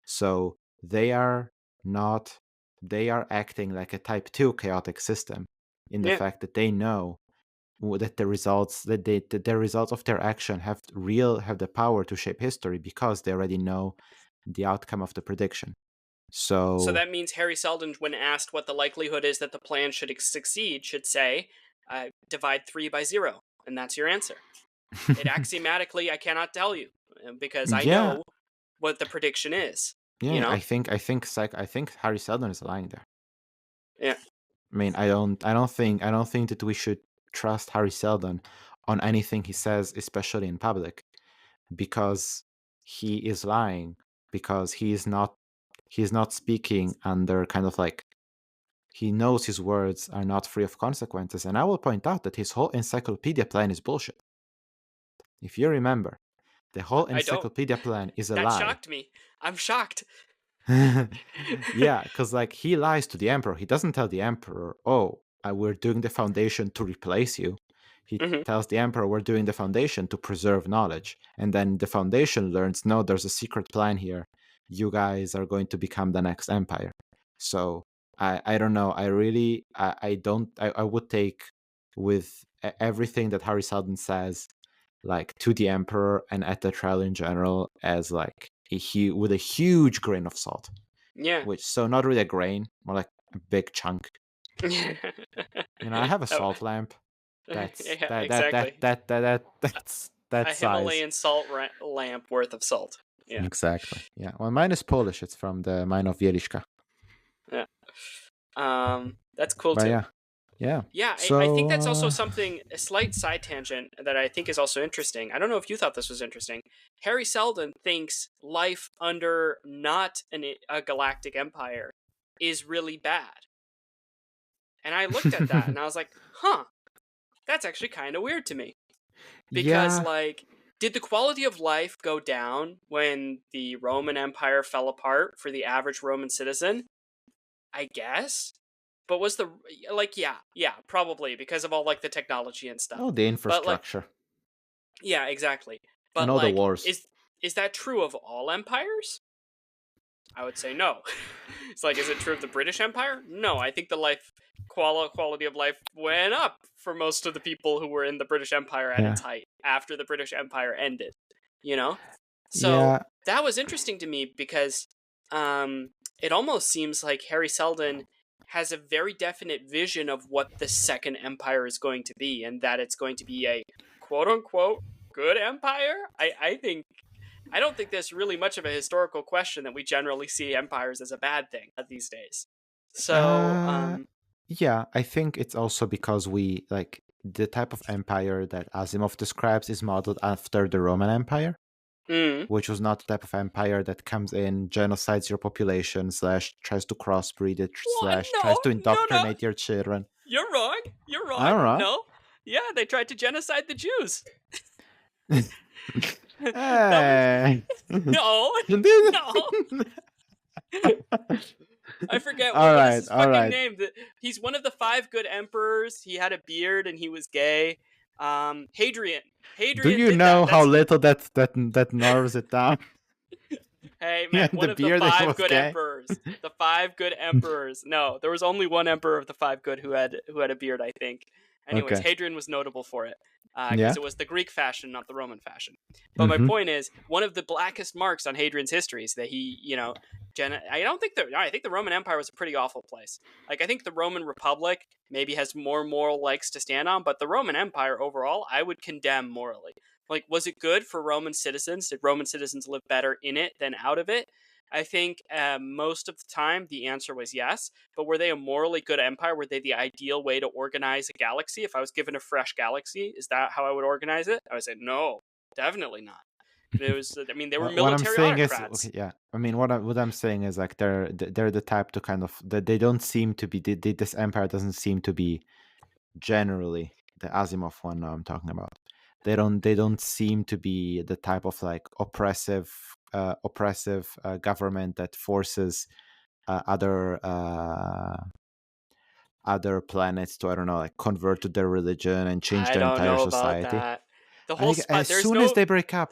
So they are not, they are acting like a type 2 chaotic system in the Yeah. fact that they know that the results that the results of their action have the power to shape history because they already know the outcome of the prediction. So So that means Harri Seldon, when asked what the likelihood is that the plan should succeed, should say, divide 3 by 0. And that's your answer. It axiomatically, I cannot tell you because I yeah, know what the prediction is. You yeah, know? I think Harri Seldon is lying there. Yeah. I mean, I don't think that we should trust Harri Seldon on anything he says, especially in public, because he is lying, because he's not speaking under kind of like he knows his words are not free of consequences. And I will point out that his whole encyclopedia plan is bullshit. If you remember, the whole I don't. encyclopedia plan is a That lie. shocked me. I'm shocked. Yeah, because like he lies to the emperor. He doesn't tell the emperor, "Oh, we're doing the foundation to replace you." He Mm-hmm. tells the emperor, "We're doing the foundation to preserve knowledge." And then the foundation learns, "No, there's a secret plan here. You guys are going to become the next empire." So I don't know. I really I don't I would take with everything that Harry Seldon says like to the emperor and at the trial in general as like with a huge grain of salt, Yeah. which so not really a grain, more like a big chunk. I have a Oh, salt lamp that's yeah, exactly. that's A that size. Himalayan salt lamp worth of salt. Yeah. Exactly. Yeah. Well, mine is Polish. It's from the mine of Wieliczka. Yeah. That's cool But too. yeah. Yeah. Yeah, I think So that's also something, a slight side tangent that I think is also interesting. I don't know if you thought this was interesting. Harri Seldon thinks life under not a galactic empire is really bad. And I looked at that and I was like, huh, that's actually kind of weird to me. Because, yeah. like, did the quality of life go down when the Roman Empire fell apart for the average Roman citizen? I guess. But was the like yeah probably because of all like the technology and stuff. Oh, the But like infrastructure yeah, exactly. and But all the like wars. is that true of all empires? I would say no. It's like, is it true of the British Empire? No, I think the quality of life went up for most of the people who were in the British Empire at Yeah. its height after the British Empire ended. You know? So Yeah. that was interesting to me because it almost seems like Harri Seldon has a very definite vision of what the Second Empire is going to be, and that it's going to be a quote-unquote good empire. I don't think there's really much of a historical question that we generally see empires as a bad thing these days. So, yeah, I think it's also because we like the type of empire that Asimov describes is modeled after the Roman Empire, which was not the type of empire that comes in, genocides your population, / tries to crossbreed it, what? / tries to No. indoctrinate your children. You're wrong. All right. No. Yeah, they tried to genocide the Jews. Hey. No. No. I forget All what right, is his all fucking right. name. He's one of the 5 good emperors. He had a beard and he was gay. Hadrian. Do you did know that. how little that narrows it down? Hey Yeah, man, the one of the beard that 5 was good gay. emperors. The 5 good emperors. No, there was only one emperor of the 5 good who had a beard, I think. Anyways, Okay. Hadrian was notable for it because Yeah. it was the Greek fashion, not the Roman fashion. But my Mm-hmm. point is, one of the blackest marks on Hadrian's history is that he, I think the Roman Empire was a pretty awful place. Like, I think the Roman Republic maybe has more moral legs to stand on, but the Roman Empire overall, I would condemn morally. Like, was it good for Roman citizens? Did Roman citizens live better in it than out of it? I think most of the time the answer was yes. But were they a morally good empire? Were they the ideal way to organize a galaxy? If I was given a fresh galaxy, is that how I would organize it? I would say no, definitely not. It was, I mean, they were What I'm military saying is, autocrats. okay, yeah. I mean, what I'm saying is like they're the type to kind of that they don't seem to be. This empire doesn't seem to be generally the Asimov one. Now I'm talking about. They don't seem to be the type of like oppressive government that forces other planets to, I don't know, like convert to their religion and change I their don't entire know about society. that. The I whole think spot. There's no.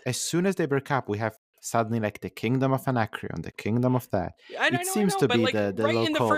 as soon as they break up, we have suddenly like the kingdom of Anacreon, the kingdom of that. I It know, I seems know, to but be like the local.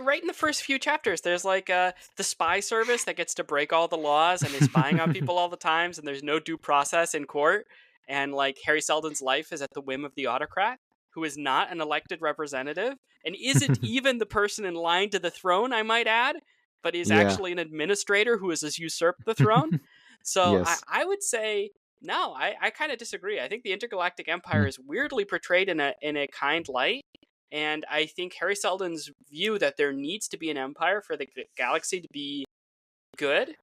right in the first few chapters, there's like the spy service that gets to break all the laws and is spying on people all the times, and there's no due process in court, and like Harry Seldon's life is at the whim of the autocrat, who is not an elected representative and isn't even the person in line to the throne, I might add, but is Yeah. actually an administrator who has usurped the throne. So Yes. I would say no, I kind of disagree. I think the intergalactic empire Mm. is weirdly portrayed in a kind light, and I think Harry Seldon's view that there needs to be an empire for the galaxy to be good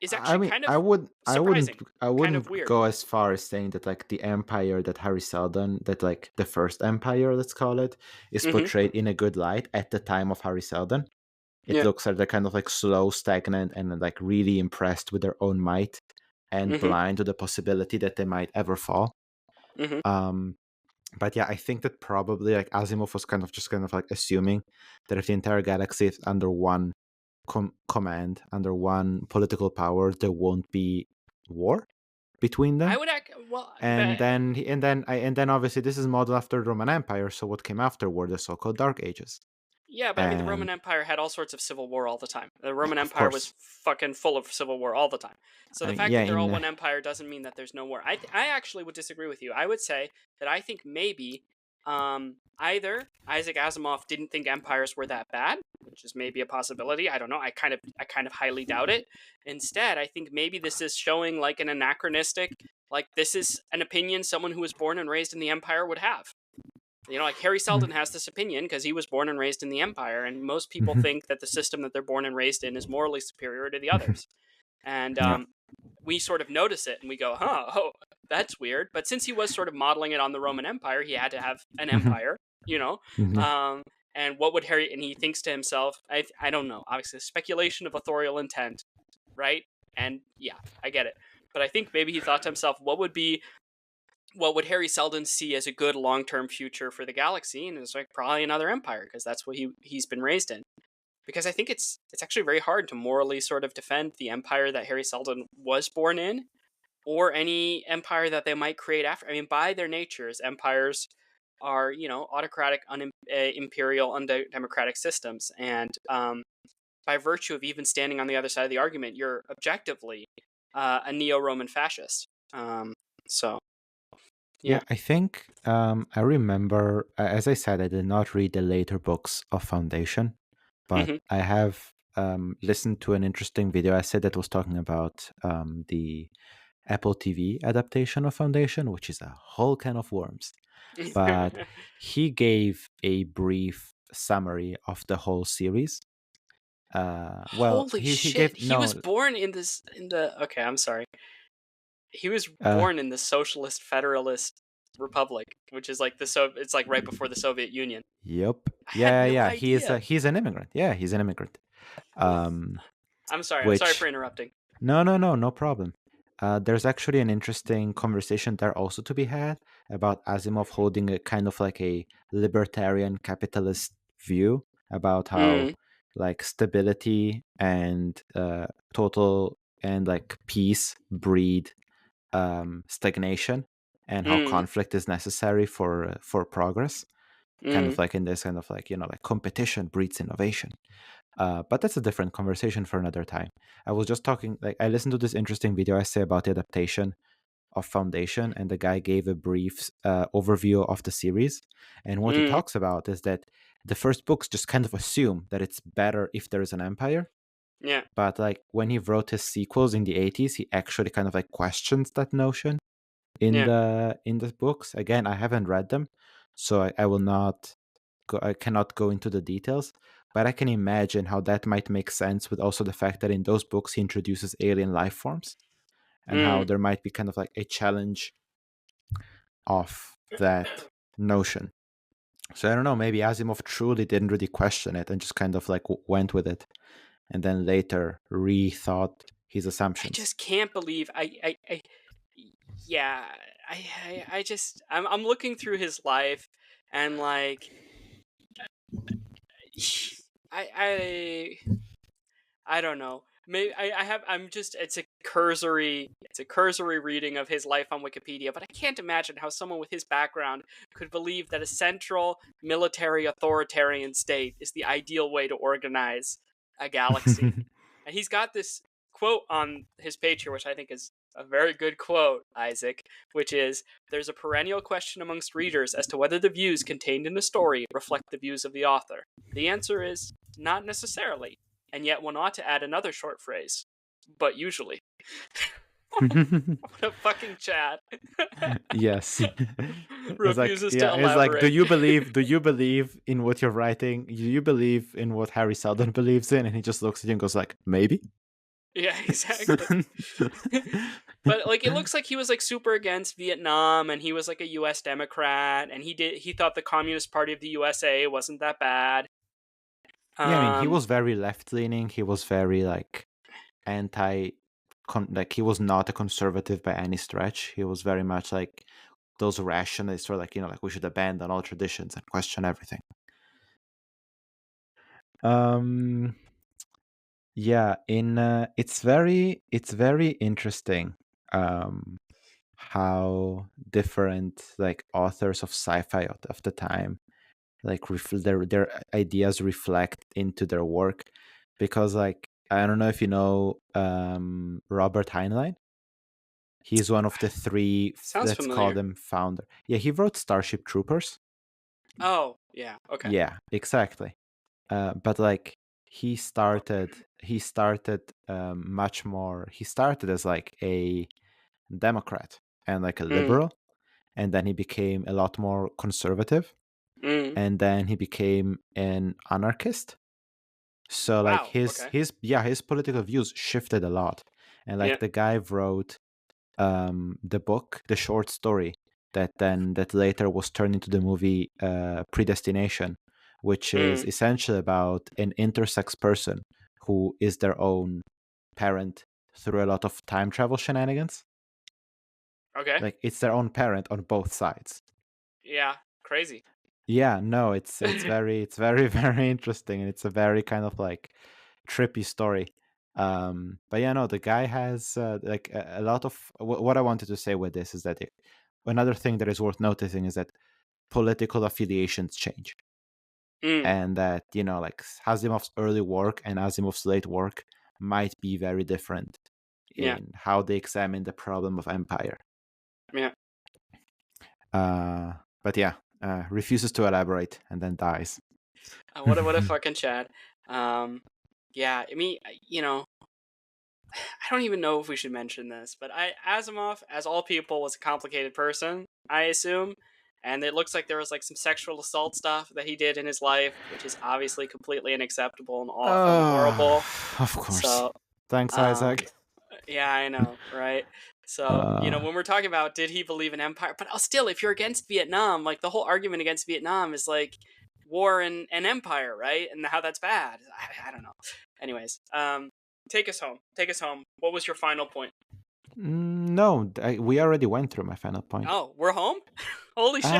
is I actually mean, kind I of would, I wouldn't, surprising, I kind of wouldn't weird. go as far as saying that like the empire that Harry Seldon, that like the first empire, let's call it, is Mm-hmm. portrayed in a good light at the time of Harry Seldon. It Yeah. looks like they're kind of like slow, stagnant, and like really impressed with their own might and Mm-hmm. blind to the possibility that they might ever fall. Mm-hmm. But yeah, I think that probably like Asimov was kind of like assuming that if the entire galaxy is under one command, under one political power, there won't be war between I them. would well, And then obviously this is modeled after the Roman Empire. So what came after were the so-called Dark Ages. yeah, but I mean, the And Roman Empire had all sorts of civil war all the time. The Roman of Empire was course, fucking full of civil war all the time. So the fact yeah, that they're all in one empire doesn't mean that there's no war. I actually would disagree with you. I would say that I think maybe either Isaac Asimov didn't think empires were that bad, which is maybe a possibility. I don't know. I kind of highly doubt it. Instead, I think maybe this is showing like an anachronistic, like this is an opinion someone who was born and raised in the empire would have. You know, like Harry Seldon has this opinion because he was born and raised in the Empire, and most people Mhm. think that the system that they're born and raised in is morally superior to the others. And Yeah. we sort of notice it and we go, huh, oh, that's weird. But since he was sort of modeling it on the Roman Empire, he had to have an empire, you know? Mhm. And what would Harry, and he thinks to himself, I don't know, obviously, speculation of authorial intent, right? And yeah, I get it. But I think maybe he thought to himself, what would Harry Seldon see as a good long-term future for the galaxy? And it's like probably another empire because that's what he's been raised in. Because I think it's actually very hard to morally sort of defend the empire that Harry Seldon was born in, or any empire that they might create after. I mean, by their natures, empires are autocratic, imperial, undemocratic systems, and by virtue of even standing on the other side of the argument, you're objectively a neo-Roman fascist. So. Yeah, Yeah. I think I remember, as I said, I did not read the later books of Foundation, but Mm-hmm. I have listened to an interesting video essay that was talking about the Apple TV adaptation of Foundation, which is a whole can of worms. But he gave a brief summary of the whole series. Well, Holy he shit! gave He no. was born in this in the. Okay, I'm sorry. He was Uh, born in the Socialist Federalist Republic, which is like It's like right before the Soviet Union. yep. I had Yeah, no yeah. idea. He's an immigrant. Yeah, he's an immigrant. Um, I'm sorry. I'm sorry for which interrupting. no problem. There's actually an interesting conversation there also to be had about Asimov holding a kind of like a libertarian capitalist view about how Mm, like stability and total and like peace breed stagnation, and how mm, conflict is necessary for progress. Kind mm, of like in this kind of like like competition breeds innovation. But that's a different conversation for another time. I was just talking, like, I listened to this interesting video essay about the adaptation of Foundation, and the guy gave a brief overview of the series. And what he Mm, talks about is that the first books just kind of assume that it's better if there is an empire. yeah. But like when he wrote his sequels in the 80s, he actually kind of like questions that notion in Yeah. the books. Again, I haven't read them, so I will not I cannot go into the details, but I can imagine how that might make sense with also the fact that in those books he introduces alien life forms, and how Mm. there might be kind of like a challenge of that notion. So I don't know, maybe Asimov truly didn't really question it and just kind of like went with it, and then later rethought his I assumptions. just can't believe yeah, I just I'm looking through his life and like I I don't know. Maybe I'm just it's a cursory reading of his life on Wikipedia, but I can't imagine how someone with his background could believe that a central military authoritarian state is the ideal way to organize a galaxy. And he's got this quote on his page here, which I think is a very good quote, Isaac, which is, "There's a perennial question amongst readers as to whether the views contained in a story reflect the views of the author. The answer is not necessarily, and yet one ought to add another short phrase, but usually." What a fucking chat. Yes. It's like, Refuses to yeah, it's like, do elaborate. you believe in what you're writing? Do you believe in what Harri Seldon believes in? And he just looks at you and goes like, maybe. Yeah, exactly. But like it looks like he was like super against Vietnam, and he was like a US Democrat, and he thought the Communist Party of the USA wasn't that bad. Yeah, I mean, he Um was very left leaning. He was very like anti, like he was not a conservative by any stretch. He was very much like those rationalists, or like, like we should abandon all traditions and question everything. Um, yeah, in it's very interesting. Um, how different like authors of sci-fi of the time like their ideas reflect into their work, because like I don't know if you know Robert Heinlein. He's one of the three, Sounds let's call familiar. them founder. Yeah, he wrote Starship Troopers. Oh, yeah, okay. Yeah, exactly. But like he started much more. He started as like a Democrat and like a Mm, liberal, and then he became a lot more conservative, mm. and then he became an anarchist. So like Wow, his okay. his yeah, his political views shifted a lot. And Yeah. like the guy wrote the book, the short story that later was turned into the movie Predestination, which is Mm, essentially about an intersex person who is their own parent through a lot of time travel shenanigans. okay. Like it's their own parent on both sides. Yeah, crazy. Yeah, no, it's very very interesting, and it's a very kind of like trippy story. But yeah, no, the guy has like a lot of what I wanted to say with this is that another thing that is worth noticing is that political affiliations change, Mm, and that like Asimov's early work and Asimov's late work might be very different yeah, in how they examine the problem of empire. yeah. Uh, but yeah, refuses to elaborate and then dies. What a fucking chat. Yeah, I mean, I don't even know if we should mention this, but Asimov, as all people, was a complicated person, I assume. And it looks like there was like some sexual assault stuff that he did in his life, which is obviously completely unacceptable and awful and horrible. Of course. So, Thanks, um, Isaac. yeah, I know, right? So, Uh, when we're talking about did he believe in empire, but still, if you're against Vietnam, like the whole argument against Vietnam is like war and empire, right? And how that's bad. I don't know. Anyways, take us home. Take us home. What was your final point? no, we already went through my final point. Oh, we're home? Holy shit.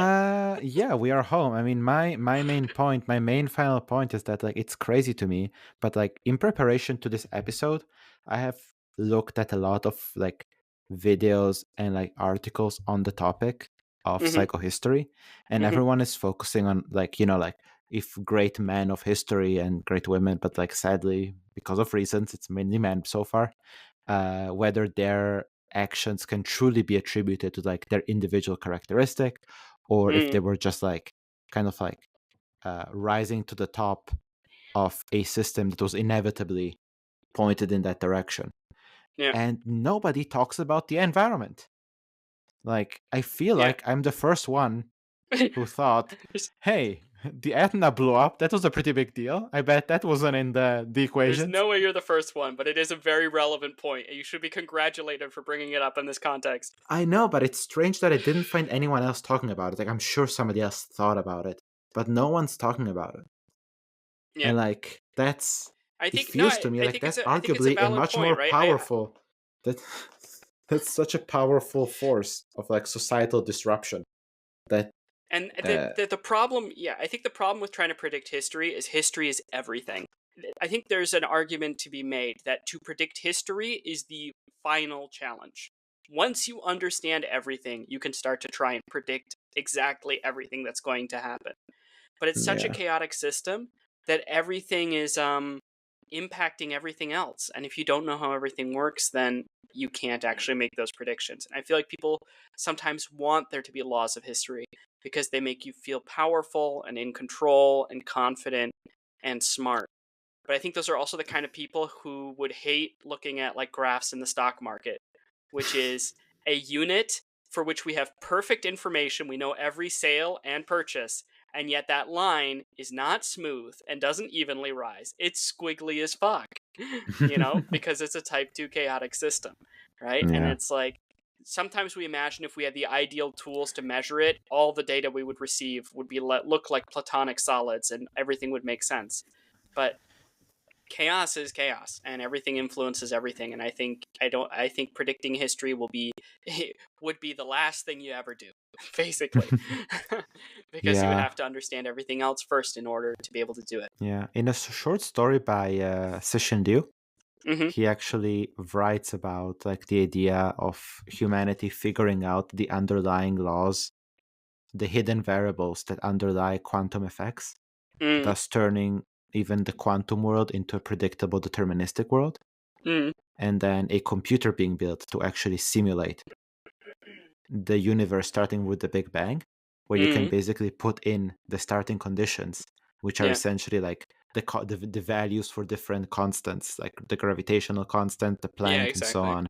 Yeah, we are home. I mean, my main point, my main final point is that like it's crazy to me, but like in preparation to this episode, I have looked at a lot of like videos and like articles on the topic of Mm-hmm. psychohistory, and Mm-hmm. everyone is focusing on like like if great men of history and great women, but like sadly, because of reasons, it's mainly men so far, whether their actions can truly be attributed to like their individual characteristic, or if they were just like kind of like rising to the top of a system that was inevitably pointed in that direction. Yeah. And nobody talks about the environment. Like, I feel Yeah. like I'm the first one who thought, hey, the Etna blew up. That was a pretty big deal. I bet that wasn't in the There's equations. no way you're the first one, but it is a very relevant point, and you should be congratulated for bringing it up in this context. I know, but it's strange that I didn't find anyone else talking about it. Like, I'm sure somebody else thought about it, but no one's talking about it. Yeah. And like, that's... I It think feels to me like that's I think it's a arguably a valid much point, more right? powerful... That's such a powerful force of like societal disruption that And the problem, yeah, I think the problem with trying to predict history is everything. I think there's an argument to be made that to predict history is the final challenge. Once you understand everything, you can start to try and predict exactly everything that's going to happen. But it's such a Yeah. chaotic system that everything is impacting everything else. And if you don't know how everything works, then you can't actually make those predictions. And I feel like people sometimes want there to be laws of history because they make you feel powerful and in control and confident and smart. But I think those are also the kind of people who would hate looking at like graphs in the stock market, which is a unit for which we have perfect information. We know every sale and purchase, and yet that line is not smooth and doesn't evenly rise. It's squiggly as fuck, because it's a type 2 chaotic system, right? Yeah. And it's like, sometimes we imagine if we had the ideal tools to measure it, all the data we would receive would be look like platonic solids and everything would make sense. But chaos is chaos and everything influences everything, and I think predicting history would be the last thing you ever do, basically. Because you would Yeah. have to understand everything else first in order to be able to do it. Yeah. In a short story by Sishin Liu, Mm-hmm. he actually writes about like the idea of humanity figuring out the underlying laws, the hidden variables that underlie quantum effects, thus turning even the quantum world into a predictable deterministic world, and then a computer being built to actually simulate the universe starting with the Big Bang, where you can basically put in the starting conditions, which are essentially like the values for different constants, like the gravitational constant, the Planck, and so on.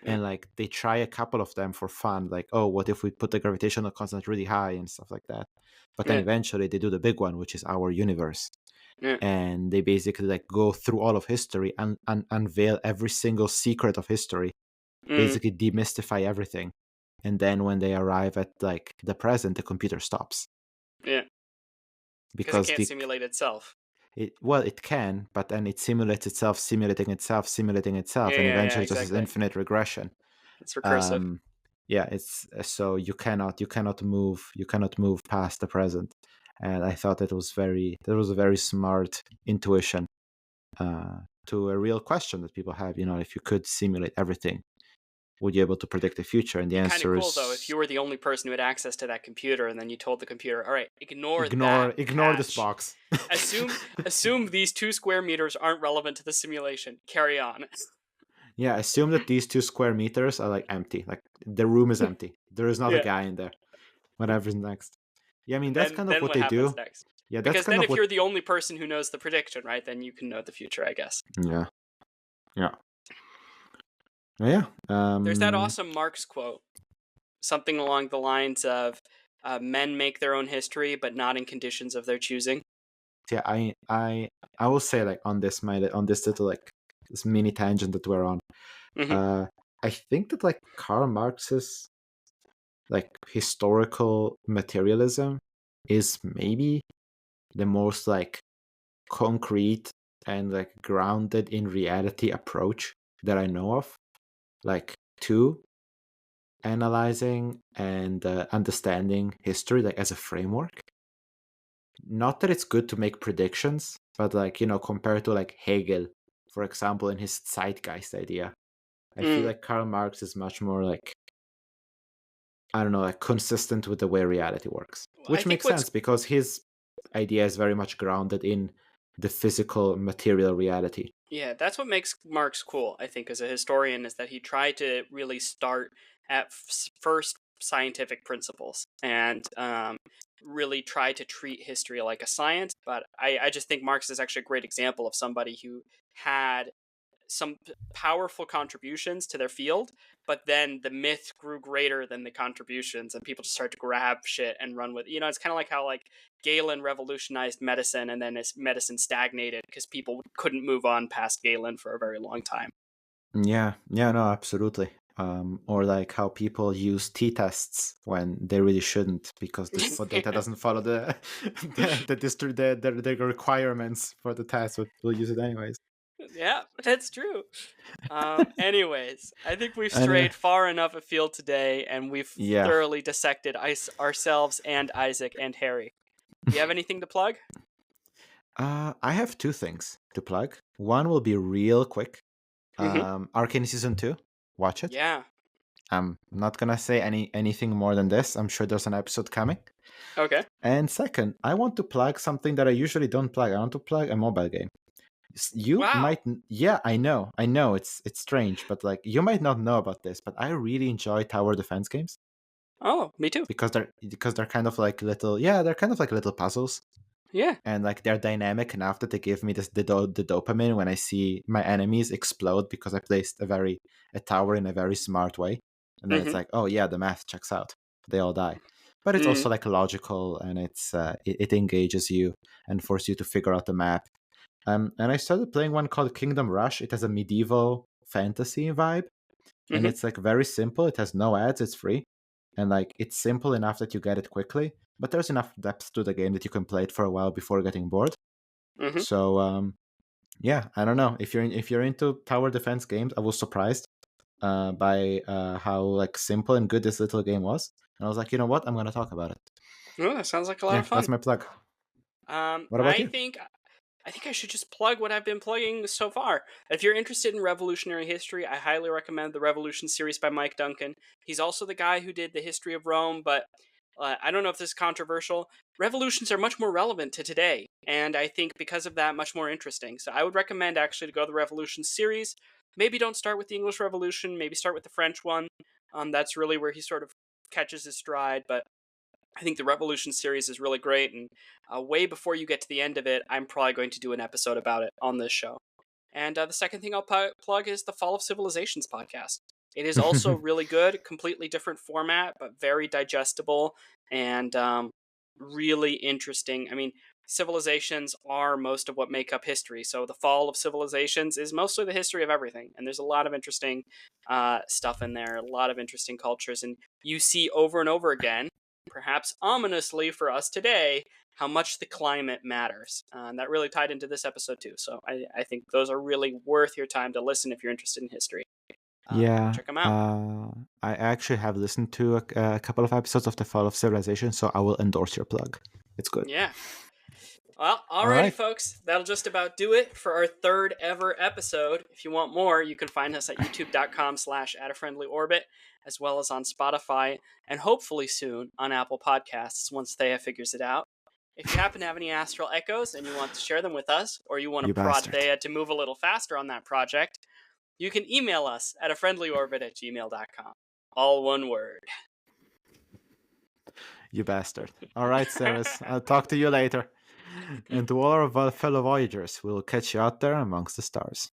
And like they try a couple of them for fun, like, oh, what if we put the gravitational constant really high and stuff like that. But then eventually they do the big one, which is our universe. And they basically like go through all of history and unveil every single secret of history, basically demystify everything. And then when they arrive at like the present, the computer stops. Yeah. Because it can't simulate itself. It can, but then it simulates itself, simulating itself, and eventually just is infinite regression. It's recursive. It's so you cannot move past the present. And I thought that was a very smart intuition to a real question that people have. If you could simulate everything, would you be able to predict the future? And the answer kind of cool, is though, if you were the only person who had access to that computer, and then you told the computer, all right, ignore this box. assume these 2 square meters aren't relevant to the simulation. Carry on. Yeah, assume that these 2 square meters are like empty. Like the room is empty. There is not a guy in there. Whatever's next. Yeah, I mean that's kind of what they do. Next? Yeah, that's because kind then of if you're the only person who knows the prediction, right, then you can know the future, I guess. Yeah. Yeah. There's that awesome Marx quote, something along the lines of, "Men make their own history, but not in conditions of their choosing." Yeah, I will say like on this little like this mini tangent that we're on. I think that like Karl Marx's like historical materialism is maybe the most like concrete and like grounded in reality approach that I know of, like to analyzing and understanding history like as a framework. Not that it's good to make predictions, but like, compared to like Hegel, for example, in his zeitgeist idea, I feel like Karl Marx is much more like, I don't know, like consistent with the way reality works, which makes sense because his idea is very much grounded in the physical material reality. Yeah, that's what makes Marx cool, I think, as a historian, is that he tried to really start at first scientific principles and really try to treat history like a science. But I just think Marx is actually a great example of somebody who had some powerful contributions to their field, but then the myth grew greater than the contributions, and people just started to grab shit and run with it. It's kind of like how like Galen revolutionized medicine, and then medicine stagnated because people couldn't move on past Galen for a very long time. Yeah, no, absolutely. Or like how people use t-tests when they really shouldn't, because the input data doesn't follow the the requirements for the test, but we'll use it anyways. Yeah, that's true. Anyways, I think we've And, strayed far enough afield today, and we've yeah. thoroughly dissected ourselves and Isaac and Harry. Do you have anything to plug? I have two things to plug. One will be real quick. Arcane Season 2. Watch it. Yeah. I'm not gonna say anything more than this. I'm sure there's an episode coming. Okay. And second, I want to plug something that I usually don't plug. I want to plug a mobile game. You might, yeah, I know, it's strange, but like you might not know about this, but I really enjoy tower defense games. Oh, me too. Because they're kind of like little puzzles. Yeah. And like they're dynamic enough that they give me the dopamine when I see my enemies explode because I placed a tower in a very smart way. And then it's like, oh yeah, the math checks out. They all die. But it's also like logical, and it engages you and forces you to figure out the map. And I started playing one called Kingdom Rush. It has a medieval fantasy vibe, and it's like very simple. It has no ads. It's free, and like it's simple enough that you get it quickly. But there's enough depth to the game that you can play it for a while before getting bored. So yeah, I don't know if you're into tower defense games. I was surprised by how like simple and good this little game was, and I was like, you know what, I'm gonna talk about it. Oh, that sounds like a lot of fun. That's my plug. What about you? I think I should just plug what I've been plugging so far. If you're interested in revolutionary history, I highly recommend the Revolution series by Mike Duncan. He's also the guy who did the history of Rome, but I don't know if this is controversial. Revolutions are much more relevant to today, and I think because of that, much more interesting. So I would recommend actually to go to the Revolution series. Maybe don't start with the English Revolution, maybe start with the French one. That's really where he sort of catches his stride, but I think the Revolution series is really great, and way before you get to the end of it, I'm probably going to do an episode about it on this show. And the second thing I'll plug is the Fall of Civilizations podcast. It is also really good, completely different format, but very digestible and really interesting. I mean, civilizations are most of what make up history. So the Fall of Civilizations is mostly the history of everything. And there's a lot of interesting stuff in there, a lot of interesting cultures. And you see over and over again, perhaps ominously for us today, how much the climate matters. And that really tied into this episode too. So I think those are really worth your time to listen if you're interested in history. Yeah, check them out. I actually have listened to a couple of episodes of The Fall of Civilization, so I will endorse your plug. It's good. Yeah. Well, alrighty, folks. That'll just about do it for our third ever episode. If you want more, you can find us at youtube.com/atafriendlyorbit, as well as on Spotify, and hopefully soon on Apple Podcasts once Thea figures it out. If you happen to have any astral echoes and you want to share them with us, or you want to prod Thea to move a little faster on that project, you can email us at afriendlyorbit@gmail.com. All one word. You bastard. All right, Ceres. I'll talk to you later. And to all our fellow Voyagers, we'll catch you out there amongst the stars.